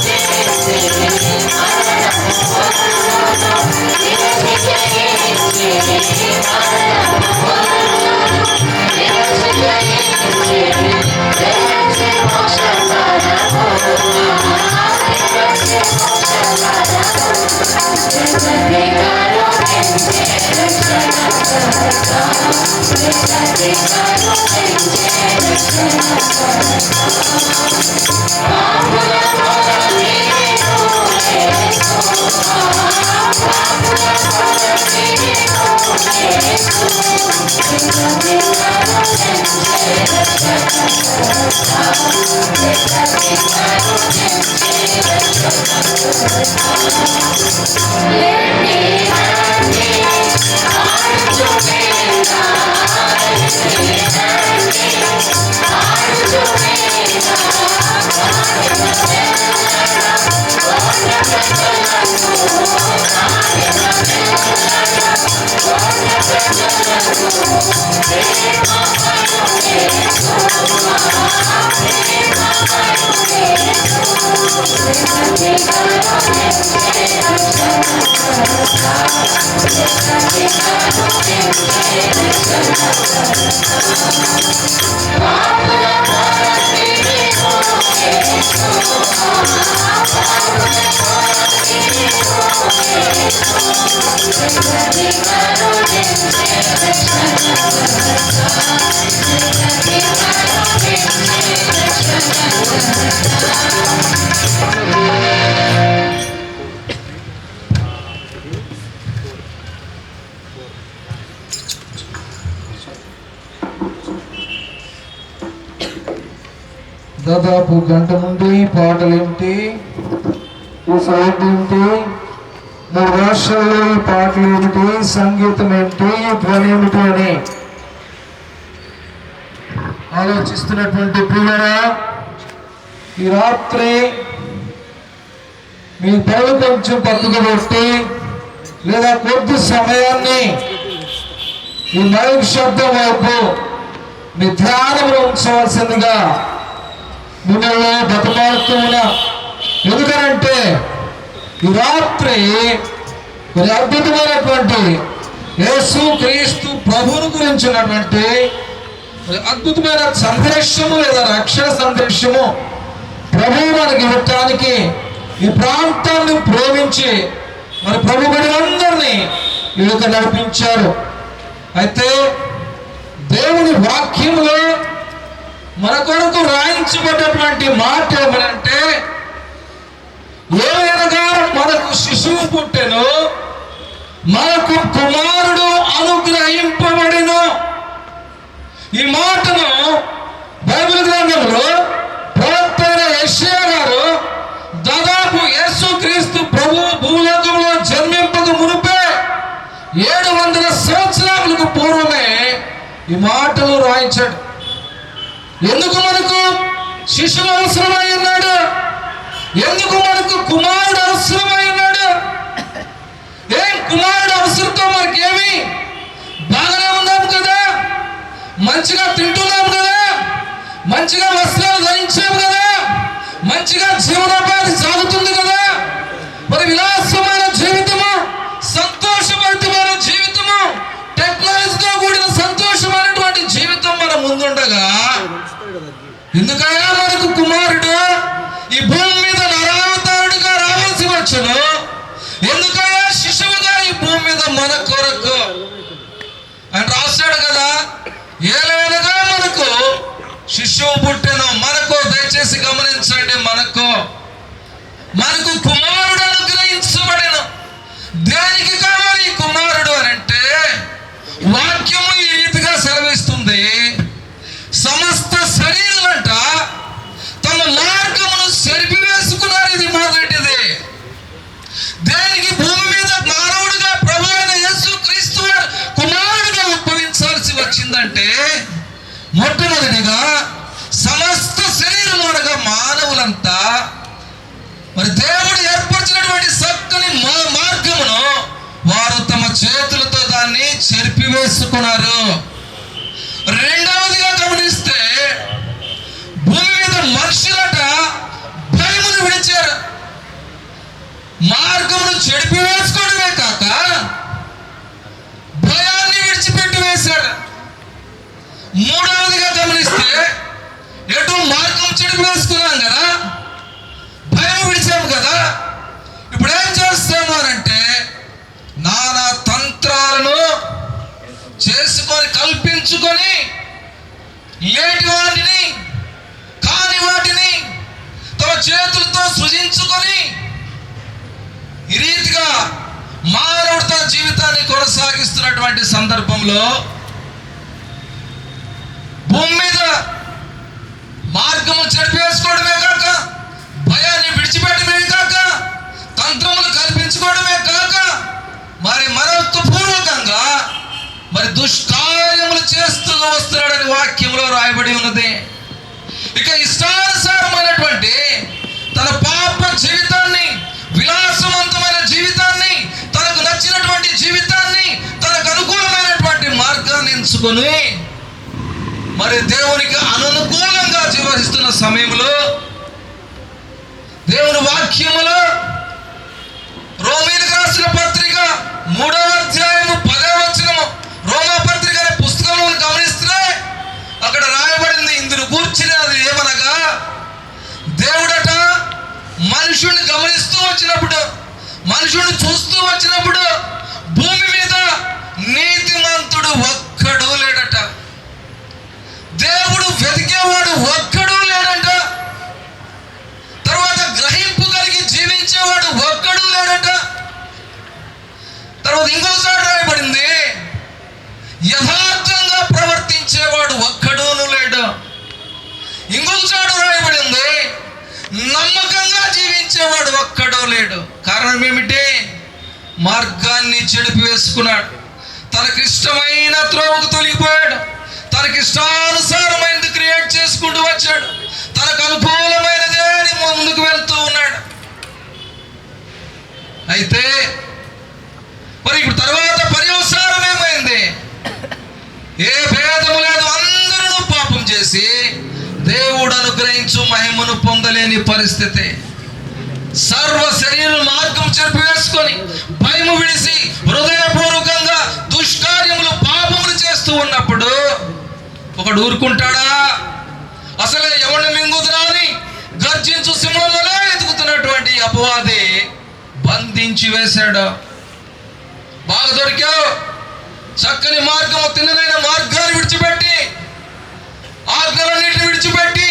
దాదాపు గంట నుండి పాటలు ఏమిటి, ఈ సౌండ్ ఏమిటి, 3 భాషల్లో ఈ పాటలు ఏమిటి, సంగీతం ఏమిటి, ఈ ధ్వని ఏమిటి అని ఆలోచిస్తున్నటువంటి ప్రియులారా, ఈ రాత్రి మీ పనులు కొంచెం పక్కకు పెట్టి లేదా కొద్ది సమయాన్ని ఈ మైక్ శబ్దం వైపు మీ ధ్యానంలో ఉంచవలసిందిగా మిమ్మల్ని బతమాడుతున్నా. ఎందుకనంటే ఈ రాత్రి మరి అద్భుతమైనటువంటి యేసు క్రీస్తు ప్రభువుని గురించినటువంటి అద్భుతమైన సందేశము లేదా రక్షణ సందేశము ప్రభువు మనకి ఇవ్వటానికి ఈ ప్రాంతాన్ని ప్రేమించి మరి ప్రభు బిడ్డలందరినీ ఇక నడిపించారు. అయితే దేవుని వాక్యంలో మన కొరకు రాయించబడినటువంటి మాట ఏమనంటే, ఏమైనగా మనకు శిశువు పుట్టెను, మనకు కుమారుడు అనుగ్రహింపబడెను. ఈ మాటను బైబిల్ గ్రంథంలో ప్రవక్త యెషయా గారు దాదాపు యేసుక్రీస్తు ప్రభు భూలోకంలో జన్మింపక మునుపే 700 సంవత్సరాలకు పూర్వమే ఈ మాటలు రాయించాడు. ఎందుకు మనకు శిశువు అవసరమై ఉన్నాడు? ఎందుకు మనకు కుమారుడు అవసరమై ఉన్నాడు? ఏం కుమారుడు అవసరంతో మనకేమి? బాగానే ఉన్నాం కదా, మంచిగా తింటున్నాం కదా, మంచిగా వస్త్రాలు ధరించాము కదా, మంచిగా జీవనోపాధి సాగుతుంది కదా, మరి విలాసమైన జీవితము, సంతోషభరితమైన జీవితము, టెక్నాలజీతో కూడిన సంతోషమైనటువంటి జీవితం మన ముందుండగా ఎందుకయ్యా మనకు కుమారుడు ఈ భూమి మీద నరావతారుడిగా రావాల్సి వచ్చును? ఎందుకయ్యా శిశువుగా ఈ భూమి మీద మన కొరకు అని రాశాడు కదా. ఏలైనగా మనకు శిశువు పుట్టెను, మనకు దయచేసి గమనించండి, మనకు కుమారుడు అనుగ్రహించబడెను. దేనికి కావాలి ఈ కుమారుడు అని అంటే, వాక్యము ఈ రీతిగా సెలవిస్తుంది, సమస్త శరీరులంట తమ మార్గమును చెరిపివేసుకున్నారు. ఇది మొదటిది. దేనికి భూమి మీద మానవుడిగా ప్రభు అయిన యేసు క్రీస్తు కుమారుడిగా ఉద్భవించాల్సి వచ్చిందంటే, మొట్టమొదటిగా సమస్త శరీరం అనగా మానవులంతా మరి దేవుడు ఏర్పరిచినటువంటి చక్కని మార్గమును వారు తమ చేతులతో దాన్ని చెరిపివేసుకున్నారు. రెండవదిగా గమనిస్తే, భూమి మీద మనుషులట భయమును విడిచారు, మార్గమును చెడిపి వేసుకోవడమే కాక భయాన్ని విడిచిపెట్టి వేశాడు. మూడవదిగా గమనిస్తే, ఎటు మార్గం చెడిపి వేసుకున్నాం కదా, భయం విడిచాము కదా, ఇప్పుడు ఏం చేస్తాము అంటే నానా తంత్రాలను చేసుకొని కల్పించుకొని లేటి వాటిని కాని వాటిని తమ చేతులతో సృజించుకొని ఈ రీతిగా మానవుడు తన జీవితాన్ని కొనసాగిస్తున్నటువంటి సందర్భంలో భూమి మీద మార్గము చెడిపేసుకోవడమే కాక, భయాన్ని విడిచిపెట్టడమే కాక, తంత్రములు కల్పించుకోవడమే కాక, మరి మనోత్పూర్వకంగా మరి దుష్కార్యములు చేస్తూ వస్తున్నాడని వాక్యంలో రాయబడి ఉన్నది. ఇక ఇష్టానుసారమైనటువంటి తన పాప జీవితాన్ని, విలాసవంతమైన జీవితాన్ని, తనకు నచ్చినటువంటి జీవితాన్ని, తనకు అనుకూలమైనటువంటి మార్గాన్ని ఎంచుకొని మరి దేవునికి అననుకూలంగా జీవిస్తున్న సమయంలో దేవుని వాక్యములో రోమీయులకు రాసిన పత్రిక 3వ అధ్యాయము 10వ వచనము, రోమా పత్రిక అనే పుస్తకంలో గమనిస్తే అక్కడ రాయబడింది ఇందును కూర్చున్నది ఏమనగా, దేవుడట మనుషుడిని గమనిస్తూ వచ్చినప్పుడు, మనుషుడిని చూస్తూ వచ్చినప్పుడు భూమి మీద నీతిమంతుడు ఒక్కడు లేడట. దేవుడు వెతికేవాడు ఒక్కడు లేడట. తర్వాత గ్రహింపు కలిగి జీవించేవాడు ఒక్కడు లేడట. తర్వాత ఇంకోసారి రాయబడింది యథార్థంగా ప్రవర్తించేవాడు ఒక్కడూను లేడు. ఇంకొకసారి రాయబడింది నమ్మకంగా జీవించేవాడు ఒక్కడూ లేడు. కారణం ఏమిటి? మార్గాన్ని చెడిపి వేసుకున్నాడు, తనకిష్టమైన త్రోవకు తొలగిపోయాడు, తనకిష్టానుసారమైనది క్రియేట్ చేసుకుంటూ వచ్చాడు, తనకు అనుకూలమైనదే అని ముందుకు వెళ్తూ ఉన్నాడు. అయితే మరి ఇప్పుడు తర్వాత పర్యవసానం ఏమైంది? ఏ భేదము లేదు, అందరూ పాపం చేసి దేవుడు అనుగ్రహించు మహిమను పొందలేని పరిస్థితి. సర్వ శరీరం మార్గం చెరిపి వేసుకొని భయము విడిసి హృదయపూర్వకంగా దుష్కార్యములు పాపములు చేస్తూ ఉన్నప్పుడు ఒకడు ఊరుకుంటాడా? అసలే ఎవరిని మింగుదురా అని గర్జించు సింహంలోనే ఎదుగుతున్నటువంటి అపవాది బంధించి వేశాడు. బాగా దొరికావు, చక్కని మార్గము, తిన్నదైన మార్గాన్ని విడిచిపెట్టి, ఆజ్ఞలన్నిటిని విడిచిపెట్టి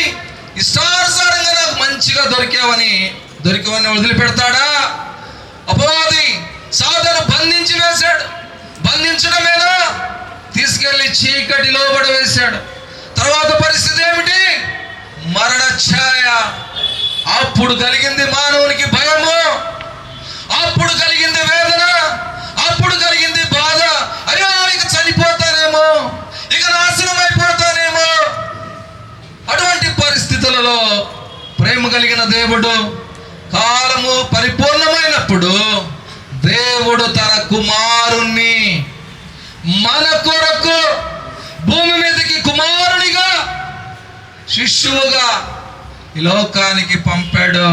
ఇష్టానుసారంగా నాకు మంచిగా దొరికావని వదిలిపెడతాడా? అపవాది సాధను బంధించి వేశాడు. బంధించడమేనా, తీసుకెళ్లి చీకటిలో పడవేశాడు. తర్వాత పరిస్థితి ఏమిటి? మరణ ఛాయ. అప్పుడు కలిగింది మానవునికి భయము, అప్పుడు కలిగింది వేదన, అప్పుడు కలిగింది బాధ. అయ్యో ఇక చనిపోతానేమో, ఇక నాశనం అయిపోతానేమో. అటువంటి పరిస్థితులలో ప్రేమ కలిగిన దేవుడు కాలము పరిపూర్ణమైనప్పుడు దేవుడు తన కుమారుణ్ణి మన కొరకు భూమి మీదకి కుమారునిగా, శిష్యువుగా ఈ లోకానికి పంపాడు.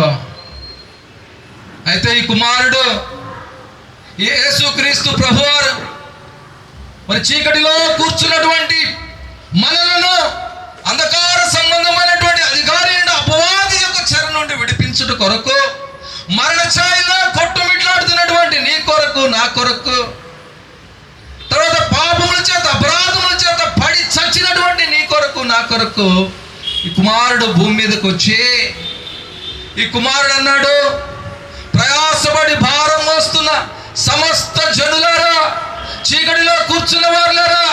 అయితే ఈ కుమారుడు యేసుక్రీస్తు ప్రభువారు మరి చీకటిలో కూర్చున్నటువంటి మనలను అంధకార సంబంధమైనటువంటి అధికారి అపవాది యొక్క చెర నుండి విడిపించుట కొరకు, మరణ ఛాయలో కొట్టుమిట్లాడుతున్నటువంటి నీ కొరకు, నా కొరకు, తర్వాత పాపముల చేత అపరాధముల చేత పడి చచ్చినటువంటి నీ కొరకు, నా కొరకు ఈ కుమారుడు భూమి మీదకి వచ్చి, ఈ కుమారుడు అన్నాడు, ప్రయాసపడి భారం మోస్తున్న సమస్త జనులారా, చీకటిలో కూర్చున్న వారులారా,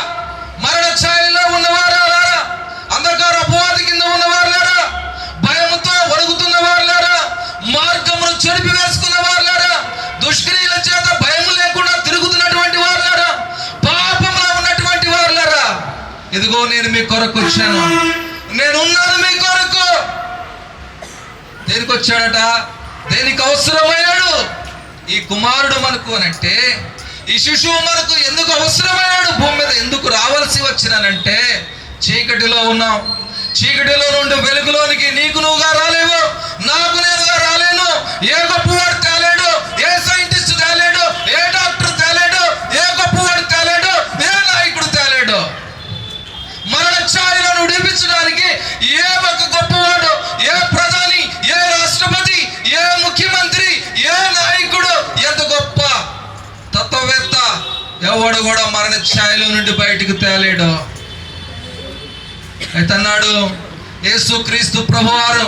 మరణ ఛాయలో ఉన్నవారులారా, అంధకార అపవాది కింద ఉన్నవారులారా, భయముతో వణుకుతున్న వారులారా, మార్గమును చెరిపి వేసుకున్న వారులారా, దుష్క్రియల చేత భయం లేకుండా తిరుగుతున్నటువంటి వారులారా, పాపంలో ఉన్నటువంటి వారులారా, ఇదిగో నేను మీ కొరకు వచ్చాను, నేనున్నాను మీ కొరకు. దేనికి వచ్చాడట? దేనికి అవసరమయ్యాడు ఈ కుమారుడు మనకు అనంటే, ఈ శిశువు మనకు ఎందుకు అవసరమయ్యాడు, భూమి మీద ఎందుకు రావాల్సి వచ్చినానంటే, చీకటిలో ఉన్నాం, చీకటిలో నుండి వెలుగులోనికి నీకు నువ్వుగా రాలేవు, నాకు నేనుగా రాలేను. ఏ గొప్పవాడు తేలేడు, ఏ సైంటిస్ట్ తేలేడు, ఏ డాక్టర్ తేలేడు, ఏ గొప్పవాడు తేలేడు, ఏ నాయకుడు తేలేడు. మరణ ఛాయలను విడిపించడానికి ఏ ఒక గొప్పవాడు, ఏ ప్రధాని, ఏ రాష్ట్రపతి, ఏ ముఖ్యమంత్రి, ఏ నాయకుడు, ఎంత గొప్ప తత్వవేత్త, ఎవడు కూడా మరణ ఛాయల నుండి బయటికి తేలేడు. అయితే అన్నాడు యేసుక్రీస్తు ప్రభువారు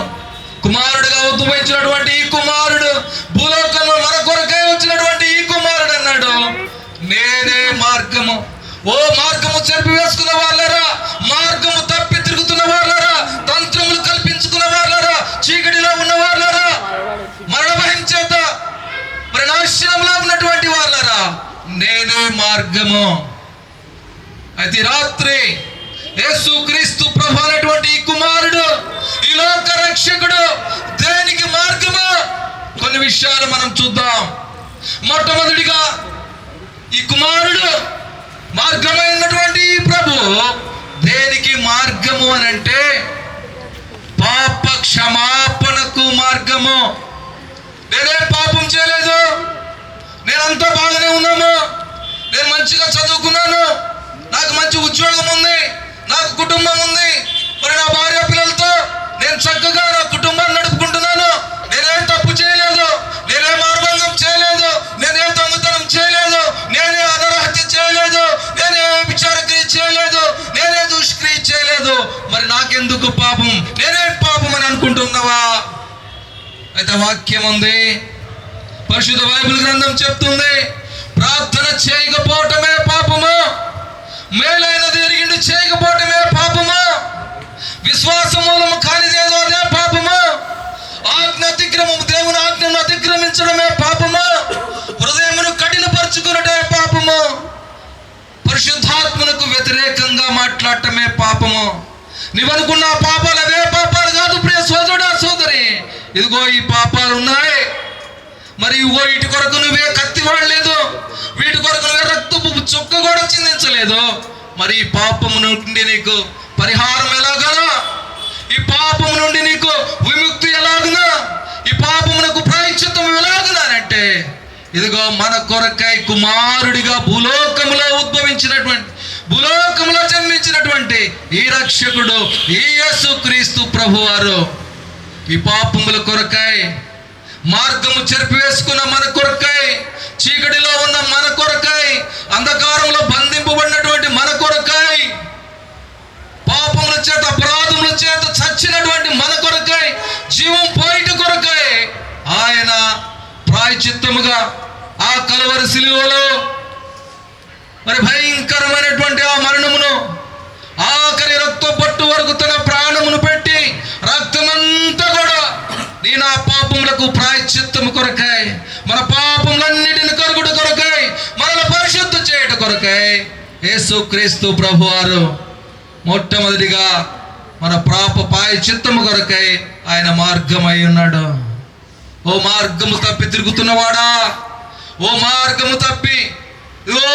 కుమారుడుగా ఉద్భవించినటువంటి ఈ కుమారుడు, భూలోకంలో మన కొరకే వచ్చినటువంటి ఈ కుమారుడు అన్నాడు, నేనే మార్గము. ఓ మార్గము చెరిపి వేసుకున్న వాళ్ళరా, మార్గము తప్పి నేనే మార్గము. అయితే రాత్రి యేసుక్రీస్తు ప్రభు అనేటువంటి ఈ కుమారుడు, ఈ లోక రక్షకుడు దేనికి మార్గము? కొన్ని విషయాలు మనం చూద్దాం. మొట్టమొదటిగా ఈ కుమారుడు మార్గమైనటువంటి ఈ ప్రభు దేనికి మార్గము అని అంటే పాప క్షమాపణకు మార్గము. నేనే పాపం చేయలేదు, నేనంతా బాగానే ఉన్నాను, నేను మంచిగా చదువుకున్నాను, నాకు మంచి ఉద్యోగం ఉంది, నాకు కుటుంబం ఉంది, మరి నా భార్య పిల్లలతో నేను చక్కగా నా కుటుంబాన్ని నడుపుకుంటున్నాను, నేనేం తప్పు చేయలేదు, నేనే మానభంగం చేయలేదు, నేనే దొంగతనం చేయలేదు, నేనే అనర్హత్య చేయలేదు, నేనే విచారక్రియ చేయలేదు, నేనే దుష్క్రియ చేయలేదు, మరి నాకెందుకు పాపం, నేనే పాపం అని అనుకుంటున్నావా? అయితే వాక్యం ఉంది, పరిశుద్ధ బైబిల్ గ్రంథం చెప్తుంది, ప్రార్థన చేయకపోవటమే పాపము, మేలైనది ఎరిగిండి చేయకపోవటమే పాపము, విశ్వాస మూలము కానిదేదో అదే పాపము, ఆజ్ఞ అతిక్రమము దేవుని ఆజ్ఞను అతిక్రమించడమే పాపము, హృదయమును కఠినపరుచుకున్నటే పాపము, పరిశుద్ధాత్మకు వ్యతిరేకంగా మాట్లాడటమే పాపము. నీవనుకున్న పాపాలు అవే పాపాలు కాదు ప్రియ సోదరుడా సోదరి. ఇదిగో ఈ పాపాలు ఉన్నాయి, మరి ఇదిగో వీటి కొరకు నువ్వే కత్తి వాడలేదు, వీటి కొరకు నువ్వే రక్తపు చుక్క కూడా చిందించలేదు. మరి ఈ పాపము నుండి నీకు పరిహారం ఎలాగనా? ఈ పాపము నుండి నీకు విముక్తి ఎలాగునా? ఈ పాపమునకు ప్రాయశ్చిత్తం ఎలాగునానంటే ఇదిగో మన కొరకై కుమారుడిగా భూలోకములో ఉద్భవించినటువంటి, భూలోకములో జన్మించినటువంటి ఈ రక్షకుడు ఈ యేసుక్రీస్తు ప్రభువారు ఈ పాపముల కొరకై, మార్గము చెరిపివేసుకున్న మన కొరకై, చీకటిలో ఉన్న మన కొరకై, అంధకారంలో బంధింపబడినటువంటి మన కొరకై, పాపముల చేత అపరాధముల చేత చచ్చినటువంటి మన కొరకై, జీవం పోయిట కొరకై ఆయన ప్రాయశ్చిత్తముగా ఆ కలువరి శిలువలో మరి భయంకరమైనటువంటి ఆ మరణమును, ఆఖరి రక్త పట్టు వరకు తన ప్రాణమును పెట్టి రక్తమంతా కూడా నీ నా పాపములకు ప్రాయశ్చిత్తము కొరకై, మన పాపములన్నిటిని కరుగుడు కొరకై, మనల్ని పరిశుద్ధ చేయట కొరకై యేసుక్రీస్తు ప్రభువారు మొట్టమొదటిగా మన పాప ప్రాయశ్చిత్తము కొరకై ఆయన మార్గమై ఉన్నాడు. ఓ మార్గము తప్పి తిరుగుతున్నవాడా, ఓ మార్గము తప్పి, ఇదిగో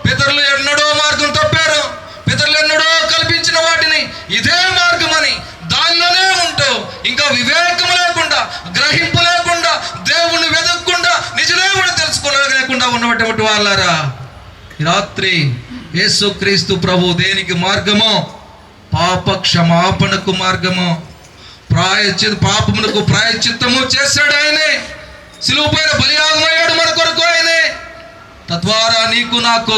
పితరులు ఎన్నడో మార్గం తప్పారు, పితరులు ఎన్నడో కల్పించిన వాటిని ఇదే మార్గమని దానిలోనే ఉంటూ ఇంకా వివేకము లేకుండా, గ్రహింపు లేకుండా, దేవుణ్ణి వెతకకుండా, నిజ దేవుని తెలుసుకోలేకుండా ఉన్నటువంటి వాళ్ళారా, ఈ రాత్రి యేసుక్రీస్తు ప్రభు దేనికి మార్గము? పాప క్షమాపణకు మార్గము. పాపమునకు ప్రాయశ్చిత్తము చేశాడు ఆయనే, శిలువ పైన బలియాగమయ్యాడు మన కొరకు ఆయనే. తద్వారా నీకు నాకు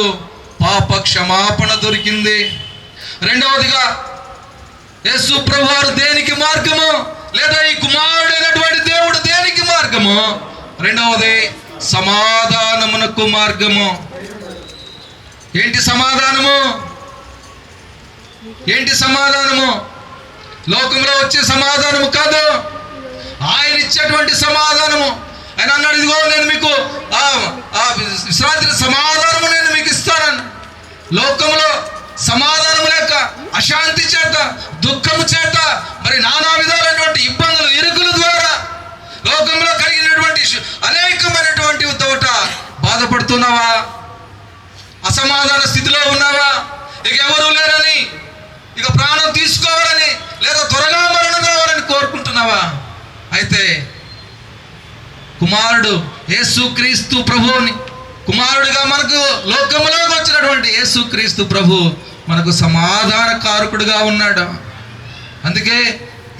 పాప క్షమాపణ దొరికింది. రెండవదిగా యేసు ప్రభువారు దేనికి మార్గము, లేదా ఈ కుమారుడైనటువంటి దేవుడు దేనికి మార్గము? రెండవది సమాధానమునకు మార్గము. ఏంటి సమాధానము? ఏంటి సమాధానము? లోకంలో వచ్చే సమాధానము కాదు, ఆయన ఇచ్చేటువంటి సమాధానము. ఆయన అన్నాడు, ఇదిగో నేను మీకు విశ్రాంతి సమాధానము నేను మీకు ఇస్తానని. లోకంలో సమాధానం లేక, అశాంతి చేత, దుఃఖము చేత, మరి నానా విధాలైనటువంటి ఇబ్బందులు, ఇరుకుల ద్వారా లోకంలో కలిగినటువంటి అనేకమైనటువంటి తోట బాధపడుతున్నావా? అసమాధాన స్థితిలో ఉన్నావా? ఇక ఎవరు లేరని, ఇక ప్రాణం తీసుకోవాలని, లేదా త్వరగా మరణం కావాలని కోరుకుంటున్నావా? అయితే కుమారుడు యేసుక్రీస్తు ప్రభువుని, కుమారుడిగా మనకు లోకములోకి వచ్చినటువంటి యేసుక్రీస్తు ప్రభు మనకు సమాధాన కారకుడుగా ఉన్నాడు. అందుకే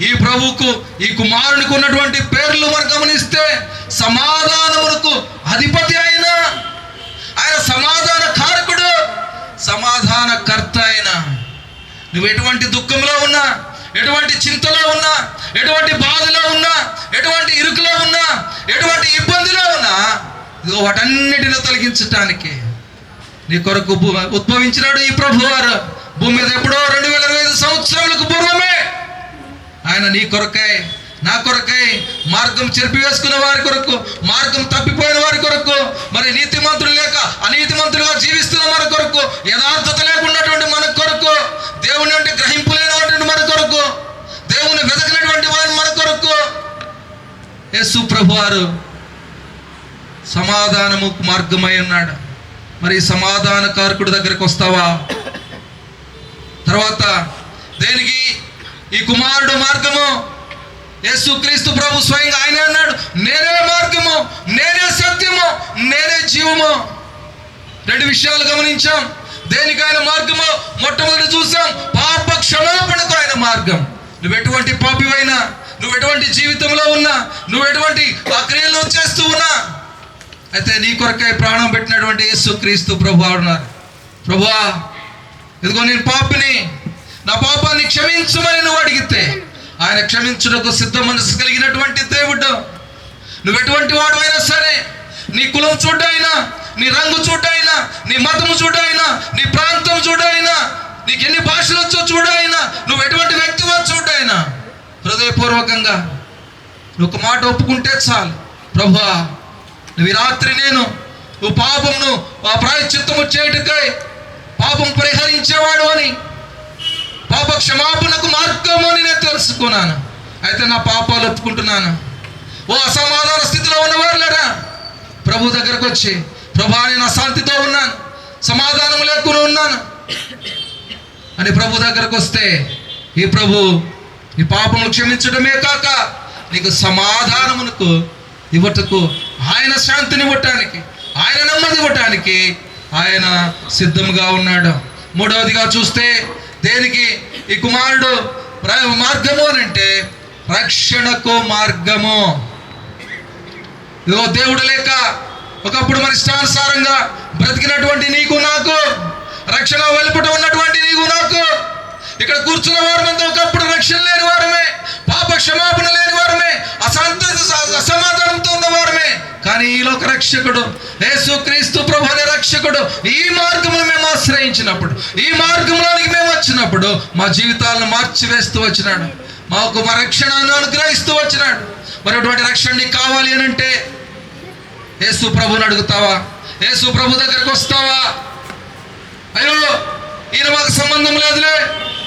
ఈ ప్రభువుకు, ఈ కుమారునికి ఉన్నటువంటి పేర్లు మనం గమనిస్తే సమాధానమునకు అధిపతి అయిన ఆయన, సమాధాన కారకుడు, సమాధాన కర్త అయిన. నువ్వు ఎటువంటి దుఃఖంలో ఉన్నా, ఎటువంటి చింతలో ఉన్నా, ఎటువంటి బాధలో ఉన్నా, ఎటువంటి ఇరుకులో ఉన్నా, ఎటువంటి ఇబ్బందిలో ఉన్నా, ఇదిగో వాటన్నిటిని తొలగించటానికి నీ కొరకు ఉద్భవించినాడు ఈ ప్రభువారు. భూమి మీద ఎప్పుడో 2025 సంవత్సరాలకు పూర్వమే ఆయన నీ కొరకై నా కొరకై మార్గం చెరిపివేసుకున్న వారి కొరకు, మార్గం తప్పిపోయిన వారి కొరకు, మరి నీతిమంతులు లేక అనీతిమంతులుగా జీవిస్తున్న మన కొరకు, యథార్థత లేకున్నటువంటి మన కొరకు, దేవుని అంటే గ్రహింపు లేనటువంటి మన కొరకు, దేవుని వెతకినటువంటి వారిని మన కొరకు యేసు ప్రభువారు సమాధానము మార్గమై ఉన్నాడు. మరి సమాధాన కారకుడి దగ్గరికి వస్తావా? తర్వాత దేనికి ఈ కుమారుడు మార్గము? యేసుక్రీస్తు ప్రభు స్వయంగా ఆయన అన్నాడు, నేనే మార్గము, నేనే సత్యము, నేనే జీవము. రెండు విషయాలు గమనించాం. దేనికి ఆయన మార్గము? మొట్టమొదటి చూసాం, పాప క్షమాపణకు ఆయన మార్గం. నువ్వు ఎటువంటి పాపివైనా, నువ్వు ఎటువంటి జీవితంలో ఉన్నా, నువ్వు ఎటువంటి క్రియలు చేస్తూ ఉన్నా, అయితే నీ కొరకై ప్రాణం పెట్టినటువంటి యేసుక్రీస్తు ప్రభు అన్నారు, ప్రభువా ఇదిగో నేను పాపిని, నా పాపాన్ని క్షమించమని నువ్వు అడిగితే ఆయన క్షమించుటకు సిద్ధ మనసు కలిగినటువంటి దేవుడు. నువ్వు ఎటువంటి వాడు అయినా సరే, నీ కులం చూడైనా, నీ రంగు చూడైనా, నీ మతము చూడైనా, నీ ప్రాంతం చూడైనా, నీకు ఎన్ని భాషలు వచ్చో చూడైనా, నువ్వు ఎటువంటి వ్యక్తివో చూడైనా, హృదయపూర్వకంగా నువ్వు ఒక మాట ఒప్పుకుంటే చాలు, ప్రభువా నువ్వు ఈ రాత్రి నువ్వు పాపమును ప్రాయశ్చిత్తము చేయుటకై పాపం పరిహరించేవాడు అని, పాప క్షమాపణకు మార్గము అని నేను తెలుసుకున్నాను. అయితే నా పాపాలు ఒప్పుకుంటున్నాను. ఓ అసమాధాన స్థితిలో ఉన్నవారు లేరా, ప్రభు దగ్గరకు వచ్చి, ప్రభా నేను అశాంతితో ఉన్నాను, సమాధానం లేకుండా ఉన్నాను అని ప్రభు దగ్గరకు వస్తే, ఈ ప్రభు నీ పాపములు క్షమించడమే కాక నీకు సమాధానమునకు ఇవ్వటకు, ఆయన శాంతిని ఇవ్వటానికి, ఆయన నెమ్మది ఇవ్వటానికి ఆయన సిద్ధంగా ఉన్నాడు. మూడవదిగా చూస్తే దేనికి ఈ కుమారుడు మార్గము అని అంటే రక్షణకు మార్గము. ఇదిగో దేవుడు లేక ఒకప్పుడు మన ఇష్టానుసారంగా బ్రతికినటువంటి నీకు నాకు, రక్షణ వెలుపట ఉన్నటువంటి నీకు నాకు, ఇక్కడ కూర్చున్న వారమంతా ఒకప్పుడు రక్షణ లేని వారమే, పాప క్షమాపణ లేని వారమే, అసమాధానంతో ఉన్న వారమే. కానీ ఈలోక రక్షకుడు యేసుక్రీస్తు ప్రభు అనే రక్షకుడు ఈ మార్గమును మేము ఆశ్రయించినప్పుడు, ఈ మార్గంలోనికి మేము వచ్చినప్పుడు మా జీవితాలను మార్చివేస్తూ వచ్చినాడు, మాకు మా రక్షణను అనుగ్రహిస్తూ వచ్చినాడు. మరి అటువంటి రక్షణ నీకు కావాలి అని అంటే యేసు ప్రభుని అడుగుతావా? యేసు ప్రభు దగ్గరకు వస్తావా? అయ్యో ఈయన మాకు సంబంధం లేదులే,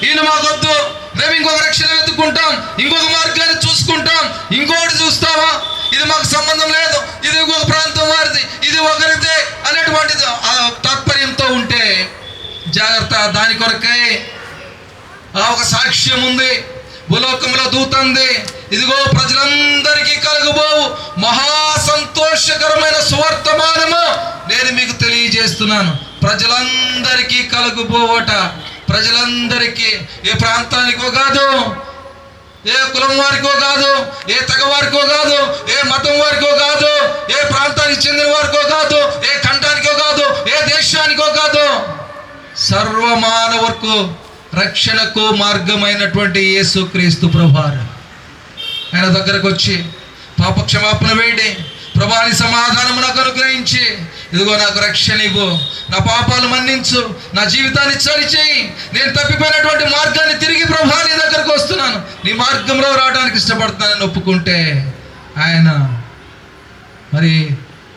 ఈయన మాకొద్దు, మేము ఇంకొక రక్షణ వెతుక్కుంటాం, ఇంకొక మార్గాన్ని చూసుకుంటాం, ఇంకొకటి చూస్తావా? ఇది మాకు సంబంధం లేదు, ఇది ఇంకొక ప్రాంతం వారిది, ఇది ఒకరిదే అనేటువంటిది తాత్పర్యంతో ఉంటే జాగ్రత్త. దాని కొరకై ఒక సాక్ష్యం ఉంది, భూలోకంలో దూత ఉంది, ఇదిగో ప్రజలందరికీ కలుగబోవు మహా సంతోషకరమైన సువర్తమానము నేను మీకు తెలియజేస్తున్నాను. ప్రజలందరికీ కలుగుబోవట, ప్రజలందరికీ, ఏ ప్రాంతానికో కాదు, ఏ కులం వారికో కాదు, ఏ తెగ వారికో కాదు, ఏ మతం వారికో కాదు, ఏ ప్రాంతానికి చెందిన వారికో కాదు, ఏ ఖండానికో కాదు, ఏ దేశానికో కాదు, సర్వమానవకు రక్షణకు మార్గమైనటువంటి యేసుక్రీస్తు ప్రభువారు ఆయన దగ్గరకు వచ్చి పాప క్షమాపణ వేయండి, ప్రభాని సమాధానము నాకు అనుగ్రహించి, ఇదిగో నాకు రక్షణ ఇవ్వు, నా పాపాలు మన్నించు, నా జీవితాన్ని సరిచేయి, నేను తప్పిపోయినటువంటి మార్గాన్ని తిరిగి ప్రభా నీ దగ్గరకు వస్తున్నాను, నీ మార్గంలో రావడానికి ఇష్టపడుతున్నానని ఒప్పుకుంటే ఆయన మరి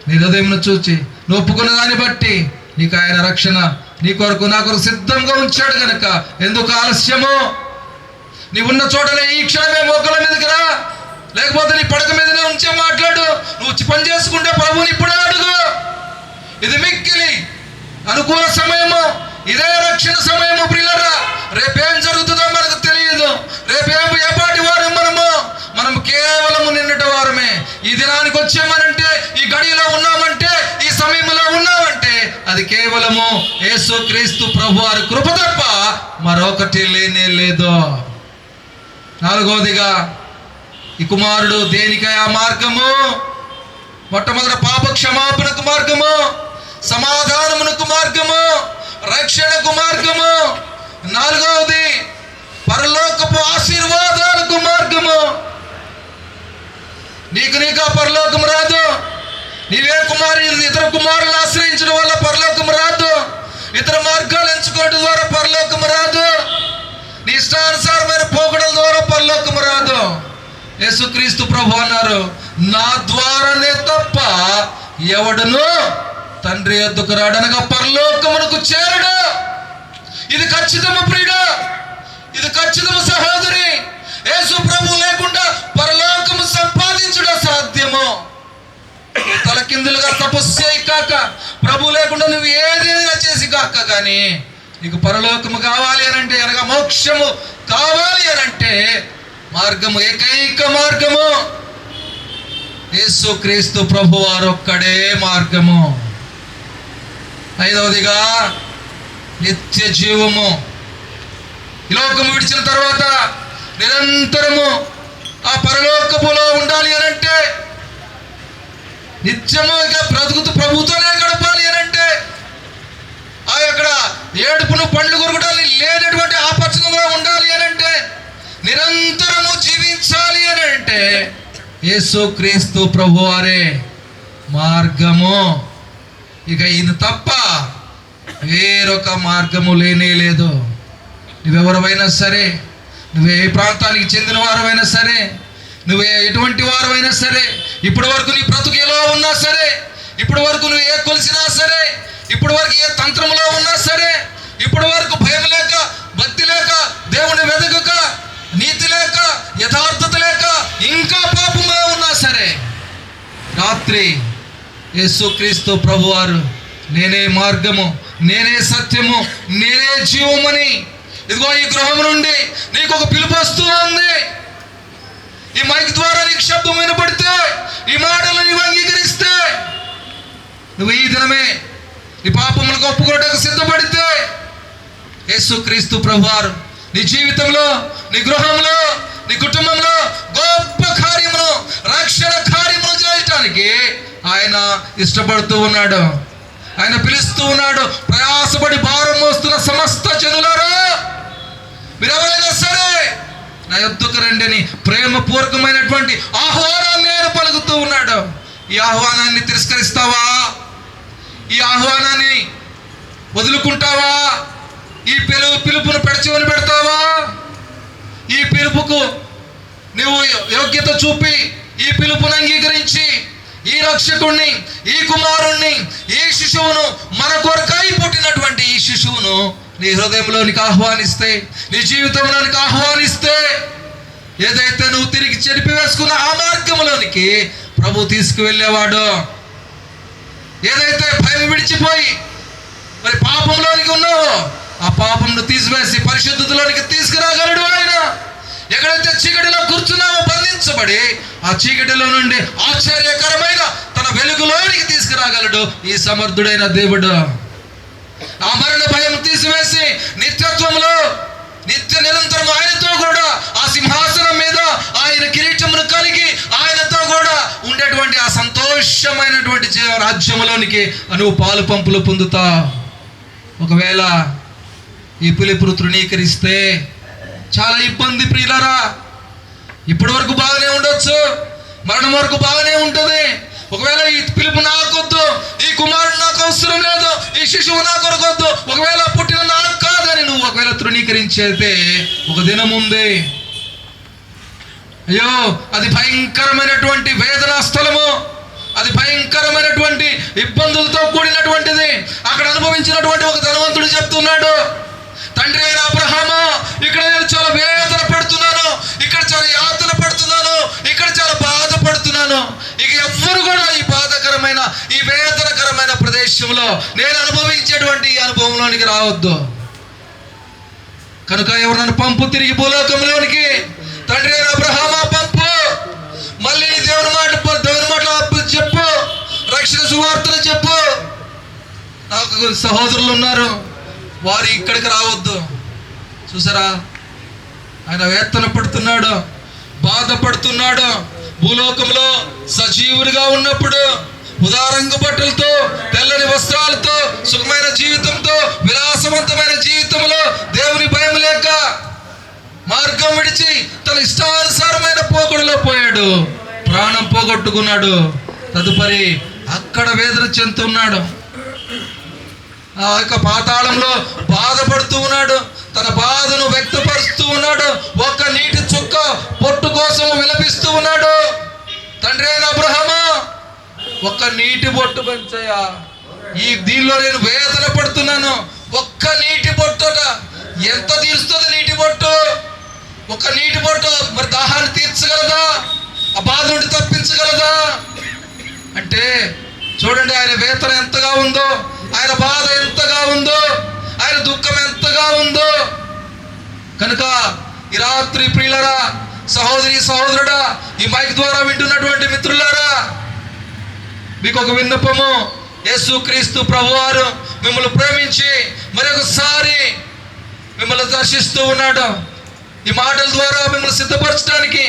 నీ హృదయంను చూచి నువ్వు ఒప్పుకున్న దాన్ని బట్టి నీకు ఆయన రక్షణ నీ కొరకు నా కొరకు సిద్ధంగా ఉంచాడు కనుక ఎందుకు ఆలస్యము? నీ ఉన్న చోటనే ఈ క్షణమే మోకల మీదకి రా, లేకపోతే నీ పడక మీదనే ఉంచే మాట్లాడు. నువ్వు పని చేసుకుంటే ప్రభుని ఇప్పుడే అడుగు. ఇది మిక్కిలి అనుకూల సమయము, ఇదే రక్షణ సమయము ప్రియులారా. రేపేం జరుగుతుందో మనకు తెలియదు, రేపేం ఏ పాటి వారు మనం కేవలము నిన్నటి వారమే. ఈ దినానికి వచ్చామనంటే, ఈ గడిలో ఉన్నామంటే, ఈ సమయంలో ఉన్నామంటే అది కేవలము యేసుక్రీస్తు ప్రభువారి కృప తప్ప మరొకటి లేనే లేదు. నాలుగవదిగా ఈ కుమారుడు దేనికై ఆ మార్గము? మొట్టమొదటి పాప క్షమాపణకు మార్గము, సమాధానమునకు మార్గము, రక్షణకు మార్గము. నాలుగవది పరలోకపు ఆశీర్వాదాలకు మార్గము. నీకు ఆ పరలోకం రాదు. నీవే ఇతర కుమారులను ఆశ్రయించడం వల్ల పరలోకం రాదు. ఇతర మార్గాలు ఎంచుకోవడం ద్వారా పరలోకం రాదు. నీ ఇష్టానుసారమైన పోకడల ద్వారా పరలోకం రాదు. యేసుక్రీస్తు ప్రభు అన్నారు, నా ద్వారానే తప్ప ఎవడును తండ్రి యొద్దకు రాడనగా పరలోకమునకు చేరడు. ఇది ఖచ్చితము ప్రియుడా, ఇది ఖచ్చితము సహోదరి. యేసు ప్రభు లేకుండా పరలోకము సంపాదించడం సాధ్యము. తలకిందులుగా తపస్సు చేయి కాక, ప్రభు లేకుండా నువ్వు ఏదైనా చేసి కాక, కానీ నీకు పరలోకము కావాలి అనంటే, అనగా మోక్షము కావాలి అనంటే మార్గము, ఏకైక మార్గము యేసుక్రీస్తు ప్రభు వారు ఒక్కడే మార్గము. ఐదవదిగా నిత్య జీవము. ఈ లోకము విడిచిన తర్వాత నిరంతరము ఆ పరలోకములో ఉండాలి అనంటే, నిత్యము ఇక బ్రతుకుతూ ప్రభుతోనే గడపాలి అనంటే, ఆ యొక్క ఏడుపును పండ్లు కొరకడాన్ని లేనటువంటి ఆపర్చనలో ఉండాలి అనంటే, నిరంతరము జీవించాలి అని అంటే యేసుక్రీస్తు ప్రభువారే మార్గము. ఇక ఈయన తప్ప వేరొక మార్గము లేనే లేదు. నువ్వెవరైనా సరే, నువ్వే ప్రాంతానికి చెందిన వారమైనా సరే, నువ్వే ఎటువంటి వారమైనా సరే, ఇప్పటి వరకు నీ బ్రతుకు ఎలా ఉన్నా సరే, ఇప్పటి వరకు నువ్వు ఏ కొలిసినా సరే, ఇప్పటి వరకు ఏ తంత్రంలో ఉన్నా సరే, ఇప్పటి వరకు భయం లేక, భక్తి లేక, దేవుని వెదకక, నీతి లేక, యథార్థత లేక, ఇంకా పాపంగా ఉన్నా సరే, రాత్రి యేసుక్రీస్తు ప్రభువారు నేనే మార్గము, నేనే సత్యము, నేనే జీవమని, ఇదిగో ఈ గృహం నుండి నీకు ఒక పిలుపు వస్తూ ఉంది. ఈ మైక్ ద్వారా నీకు శబ్దం వినపడితే, ఈ మాటలు నీవు అంగీకరిస్తే, నువ్వు ఈ దినమే నీ పాపములకు ఒప్పుకోవడానికి సిద్ధపడితే, యేసుక్రీస్తు ప్రభువారు నీ జీవితంలో, నీ గృహంలో, నీ కుటుంబంలో గొప్ప కార్యమును, రక్షణ కార్యమును చేయటానికి ఆయన ఇష్టపడుతూ ఉన్నాడు. ఆయన పిలుస్తూ ఉన్నాడు. ప్రయాసపడి భారం మోస్తున్న సమస్త జనులారా, మీరు ఎవరైనా సరే నా యొద్దకు రండి అని ప్రేమపూర్వకమైనటువంటి ఆహ్వానాన్ని ఆయన పలుకుతూ ఉన్నాడు. ఈ ఆహ్వానాన్ని తిరస్కరిస్తావా? ఈ ఆహ్వానాన్ని వదులుకుంటావా? ఈ పిలుపును పెడచెవిన పెడతావా? ఈ పిలుపుకు నువ్వు యోగ్యత చూపి, ఈ పిలుపును అంగీకరించి, ఈ రక్షకుణ్ణి, ఈ కుమారుణ్ణి, ఈ శిశువును, మన కొరకై పుట్టినటువంటి ఈ శిశువును నీ హృదయంలోనికి ఆహ్వానిస్తే, నీ జీవితంలోనికి ఆహ్వానిస్తే, ఏదైతే నువ్వు తిరిగి చెరిపివేసుకున్న ఆ మార్గంలోనికి ప్రభు తీసుకువెళ్ళేవాడు. ఏదైతే భయం విడిచిపోయి మరి పాపంలోనికి ఉన్నావో ఆ పాపంను తీసివేసి పరిశుద్ధతలోనికి తీసుకురాగలడు ఆయన. ఎక్కడైతే చీకటిలో కూర్చున్నావో బంధించబడి ఆ చీకటిలో నుండి ఆశ్చర్యకరమైన తన వెలుగులోనికి తీసుకురాగలడు ఈ సమర్థుడైన దేవుడు. ఆ మరణ భయం తీసివేసి నిత్యత్వంలో, నిత్య నిరంతరం ఆయనతో కూడా ఆ సింహాసనం మీద ఆయన కిరీటమును కలిగి ఆయనతో కూడా ఉండేటువంటి ఆ సంతోషమైనటువంటి రాజ్యములోనికి నువ్వు పాలు పంపులు పొందుతా. ఒకవేళ ఈ పిలుపును తృణీకరిస్తే చాలా ఇబ్బంది ప్రియులారా. ఇప్పటి వరకు బాగానే ఉండొచ్చు, మరణం వరకు బాగానే ఉంటుంది. ఒకవేళ ఈ పిలుపు నాకొద్దు, ఈ కుమారుడు నాకు అవసరం లేదు, ఈ శిశువు నాకు కొరకొద్దు, ఒకవేళ పుట్టిన నాకు కాదని నువ్వు ఒకవేళ తృణీకరించేస్తే ఒక దినం ఉంది. అయ్యో, అది భయంకరమైనటువంటి వేదనా స్థలము, అది భయంకరమైనటువంటి ఇబ్బందులతో కూడినటువంటిది. అక్కడ అనుభవించినటువంటి ఒక ధనవంతుడు చెప్తున్నాడు, తండ్రి అయిన అబ్రహాము, ఇక్కడ నేను చాలా వేదన పడుతున్నాను, ఇక్కడ చాలా యాతన పడుతున్నాను, ఇక్కడ చాలా బాధపడుతున్నాను. ఇక ఎవ్వరు కూడా ఈ బాధకరమైన, ఈ వేదనకరమైన ప్రదేశంలో నేను అనుభవించేటువంటి ఈ అనుభవంలోనికి రావద్దు. కనుక ఎవరు నన్ను పంపు తిరిగి భూలోకంలోనికి. తండ్రి అయిన అబ్రహామా పంపు, మళ్ళీ దేవుని మాట చెప్పు, రక్షణ సువార్తను చెప్పు. నాకు సహోదరులు ఉన్నారు, వారు ఇక్కడికి రావద్దు. చూసారా, ఆయన వేతన పడుతున్నాడు, బాధపడుతున్నాడు. భూలోకంలో సజీవుడిగా ఉన్నప్పుడు ఉదారంగ బట్టలతో, తెల్లని వస్త్రాలతో, సుఖమైన జీవితంతో, విలాసవంతమైన జీవితంలో దేవుని భయం లేక మార్గం విడిచి తన ఇష్టానుసారమైన పోకడలో పోయాడు, ప్రాణం పోగొట్టుకున్నాడు. తదుపరి అక్కడ వేదన చెందుతున్నాడు, ఆ యొక్క పాతాళంలో బాధపడుతూ ఉన్నాడు. తన బాధను వ్యక్తపరుస్తూ ఉన్నాడు. ఒక్క నీటి చుక్క పొట్టు కోసం విలపిస్తూ ఉన్నాడు. తండ్రి అయిన అబ్రహామా, ఒక్క నీటి బొట్టు పెంచయ్యా, దీనిలో నేను వేదన పడుతున్నాను. ఒక్క నీటి బొట్టుట ఎంత తీరుస్తుంది? నీటి బొట్టు, ఒక్క నీటి బొట్టు మరి దాహాన్ని తీర్చగలదా? ఆ బాధ నుండి తప్పించగలదా? అంటే చూడండి, ఆయన వేతన ఎంతగా ఉందో, ఆయన బాధ ఎంతగా ఉందో, ఆయన దుఃఖం ఎంతగా ఉందో. కనుక ఈ రాత్రి ప్రియులరా, సహోదరి సహోదరుడా, ఈ మైక్ ద్వారా వింటున్నటువంటి మిత్రులారా, మీకు ఒక విన్నపము. యేసుక్రీస్తు ప్రభువారు మిమ్మల్ని ప్రేమించి మరొకసారి మిమ్మల్ని దర్శిస్తూ ఉన్నాడు. ఈ మాటల ద్వారా మిమ్మల్ని సిద్ధపరచడానికి,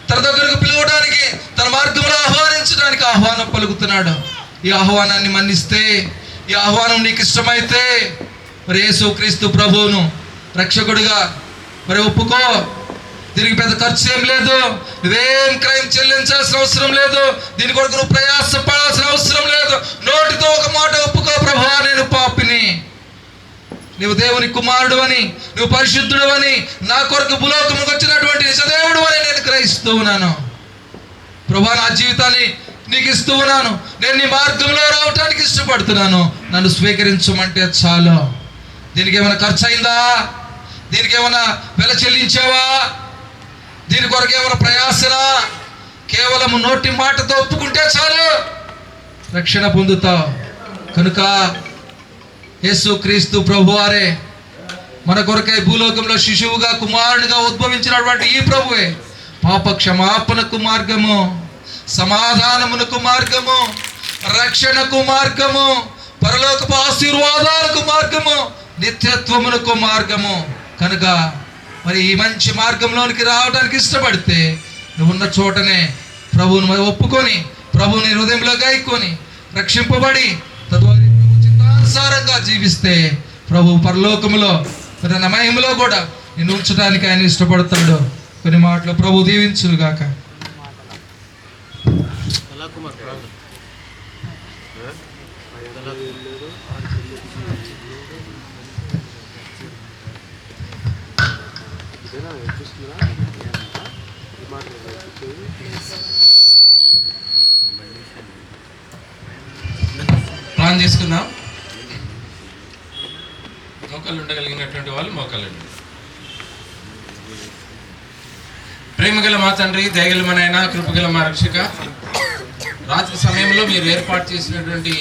తన దగ్గరకు పిలవడానికి, తన మార్గంలో ఆహ్వానించడానికి ఆహ్వానం పలుకుతున్నాడు. ఈ ఆహ్వానాన్ని మన్నిస్తే, ఈ ఆహ్వానం నీకు ఇష్టమైతే మరి యేసుక్రీస్తు ప్రభువును రక్షకుడిగా మరి ఒప్పుకో. దీనికి పెద్ద ఖర్చు ఏం లేదు, నువ్వేం క్రైమ్ చెల్లించాల్సిన అవసరం లేదు, దీని కొరకు నువ్వు ప్రయాసపడాల్సిన అవసరం లేదు. నోటితో ఒక మాట ఒప్పుకో, ప్రభువా నేను పాపిని, నువ్వు దేవుని కుమారుడు అని, నువ్వు పరిశుద్ధుడు అని, నా కొరకు భూలోకముకు వచ్చినటువంటి నిజదేవుడు అని నేను గ్రహిస్తూ ఉన్నాను. ప్రభువా నా జీవితాన్ని నీకు ఇస్తూ ఉన్నాను, నేను నీ మార్గంలో రావటానికి ఇష్టపడుతున్నాను, నన్ను స్వీకరించమంటే చాలు. దీనికి ఏమైనా ఖర్చు అయిందా? దీనికి ఏమైనా వెల చెల్లించావా? దీని కొరకు ఏమైనా ప్రయాసనా? కేవలం నోటి మాటతో ఒప్పుకుంటే చాలు, రక్షణ పొందుతావు. కనుక యేసుక్రీస్తు ప్రభువారే మన కొరకై భూలోకంలో శిశువుగా కుమారునిగా ఉద్భవించినటువంటి ఈ ప్రభువే పాప క్షమాపణకు మార్గము, సమాధానమునకు మార్గము, రక్షణకు మార్గము, పరలోకపు ఆశీర్వాదాలకు మార్గము, నిత్యత్వమునకు మార్గము. కనుక మరి ఈ మంచి మార్గంలోనికి రావడానికి ఇష్టపడితే నువ్వు ఉన్న చోటనే ప్రభువును మరి ఒప్పుకొని, ప్రభువుని హృదయంలో గాయకొని రక్షింపబడి తద్వారా ప్రభు చిత్తానుసారంగా జీవిస్తే ప్రభు పరలోకములో మరి నా మహిమలో కూడా నిన్ను ఉంచడానికి ఆయన ఇష్టపడతాడు. కొన్ని మాటలు ప్రభు దీవించుగాక. ప్రార్థన చేసుకుందాం. మోకాళ్ళు ఉండగలిగినటువంటి వాళ్ళు మోకాళ్ళు. ప్రేమగల మా తండ్రి, దయగల మా నాయన, కృపగల మా రక్షక, రాత్రి సమయంలో మీరు ఏర్పాటు చేసినటువంటి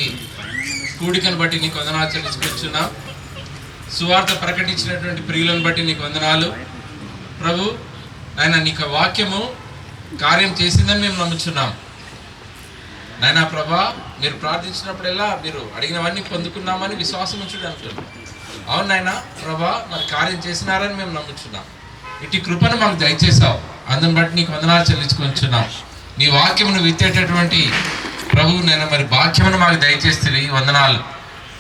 కూడికను బట్టి నీకు వందనాలు చెల్లించుకొచ్చున్నాం. సువార్త ప్రకటించినటువంటి ప్రియులను బట్టి నీకు వందనాలు ప్రభు. నాయన నీకు వాక్యము కార్యం చేసిందని మేము నమ్ముచున్నాం. నాయన ప్రభా, మీరు ప్రార్థించినప్పుడల్లా మీరు అడిగినవన్నీ పొందుకున్నామని విశ్వాసం ఉంచుడు అంటున్నాం. అవును నాయన ప్రభా, మరి కార్యం చేసినారని మేము నమ్ముచున్నాం. ఇటు కృపను మాకు దయచేసావు, అందుని బట్టి నీకు వందనాలు చెల్లించుకొచ్చున్నాం. నీ వాక్యమును విత్తేటటువంటి ప్రభు నేను మరి వాక్యమును మాకు దయచేస్తుంది వందనాలు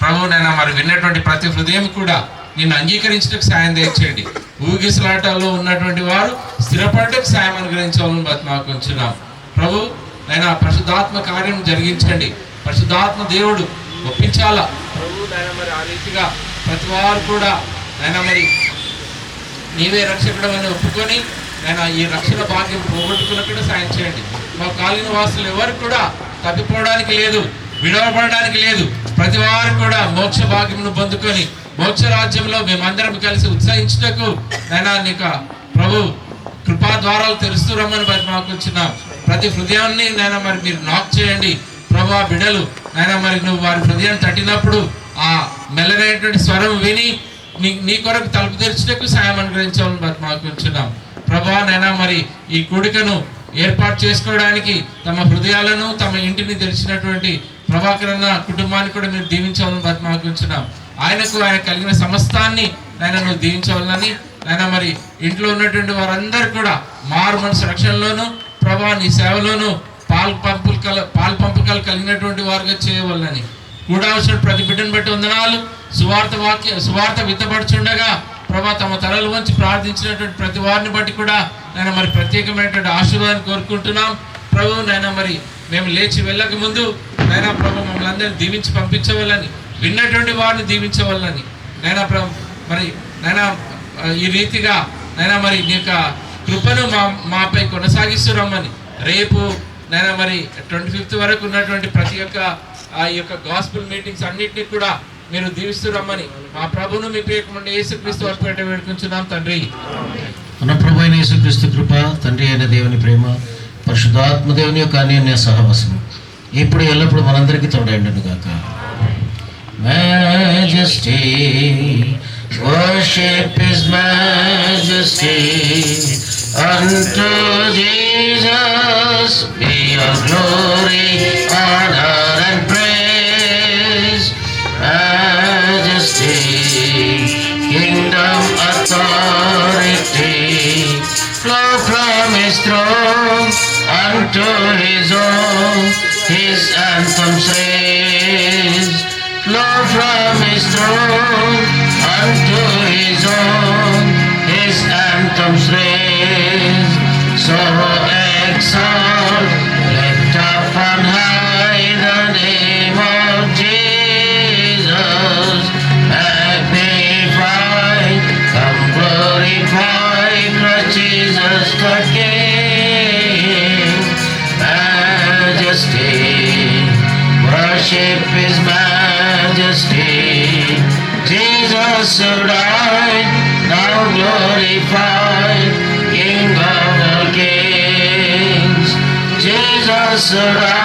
ప్రభు. నేను మరి విన్నటువంటి ప్రతి హృదయం కూడా నిన్ను అంగీకరించడానికి సాయం దయచేయండి. ఊగిసలాటలో ఉన్నటువంటి వారు స్థిరపడటకు సాయం అనుగ్రహించాలని బతి మాకు ఉంచున్నాం ప్రభు. నేను పరిశుద్ధాత్మ కార్యం జరిగించండి, పరిశుద్ధాత్మ దేవుడు ఒప్పించాలా ప్రభు. నేను మరి ఆ రీతిగా ప్రతి వారు కూడా నేను మరి నీవే రక్షకుడు అని ఒప్పుకొని నేను ఈ రక్షణ భాగ్యం పోగొట్టుకున్నట్టు సాయం చేయండి. మా కాలిన వాసులు ఎవరు కూడా తప్పిపోవడానికి లేదు, విడవబడడానికి లేదు. ప్రతి వారు కూడా మోక్ష భాగ్యమును పొందుకొని మోక్ష రాజ్యంలో మేమందరం కలిసి ఉత్సహించుటకు నైనా నీకు ప్రభు కృపా ద్వారాలు తెరుస్తూ రమ్మని మరి మాకు వచ్చిన ప్రతి హృదయాన్ని నైనా మరి మీరు నాక్ చేయండి ప్రభు. బిడ్డలు నైనా మరి నువ్వు వారి హృదయాన్ని తట్టినప్పుడు ఆ మెల్లనైనటువంటి స్వరం విని నీ కొరకు తలుపు తెరిచినకు సాయం అనుగ్రహించాలని మరి మాకు ఉంచున్నాం ప్రభా. నైనా మరి ఈ కూడికను ఏర్పాటు చేసుకోవడానికి తమ హృదయాలను తమ ఇంటిని తెరిచినటువంటి ప్రభాకరన్న కుటుంబాన్ని కూడా మీరు దీవించాలని మరి మాకు ఉంచున్నాం. ఆయనకు ఆయన కలిగిన సమస్తాన్ని ఆయన నువ్వు దీవించవాలని ఆయన మరి ఇంట్లో ఉన్నటువంటి వారందరూ కూడా మారు మనసు రక్షణలోను ప్రభా నీ సేవలోను పాలు పంపకాలు కలిగినటువంటి వారుగా చేయవాలని కూడా వచ్చిన ప్రతి బిడ్డను బట్టి వందనాలు. సువార్త విత్తపడుచుండగా ప్రభా తమ తలలు వంచి ప్రార్థించినటువంటి ప్రతి వారిని బట్టి కూడా నేను మరి ప్రత్యేకమైనటువంటి ఆశీర్వాదాన్ని కోరుకుంటున్నాం ప్రభు. నైనా మరి మేము లేచి వెళ్ళక ముందు నైనా ప్రభు మమ్మల్ని అందరినీ దీవించి పంపించవాలని, విన్నటువంటి వారిని దీవించవాలని నైనా మరి నైనా ఈ రీతిగా నైనా మరి నీ యొక్క కృపను మాపై కొనసాగిస్తూ రమ్మని, రేపు నైనా మరి 25th వరకు ఉన్నటువంటి ప్రతి ఒక్క ఈ యొక్క గాస్పుల్ మీటింగ్స్ అన్నింటినీ కూడా మీరు దీవిస్తూ రమ్మని మా ప్రభువును మీ ప్రియకుమారుడు యేసుక్రీస్తు వారి పేరిట వేడుకుంటున్నాం తండ్రి. మన ప్రభు అయిన యేసుక్రీస్తు కృప, తండ్రి అయిన దేవుని ప్రేమ, పరిశుద్ధాత్మ దేవుని యొక్క అన్యోన్య సహవాసము ఇప్పుడు ఎల్లప్పుడు మనందరికీ తోడైండును గాక. Majesty, worship His Majesty. Unto Jesus be all glory, honor and praise. Majesty, kingdom, authority flow from His throne unto His own. His anthems raise, flow from His throne unto His own. His anthems raise, so exalt, lift up on high the name of Jesus. Magnify, come glorify Christ Jesus the King. Majesty, worship His Majesty. Jesus who died, now glorified, King of all kings. Jesus who died.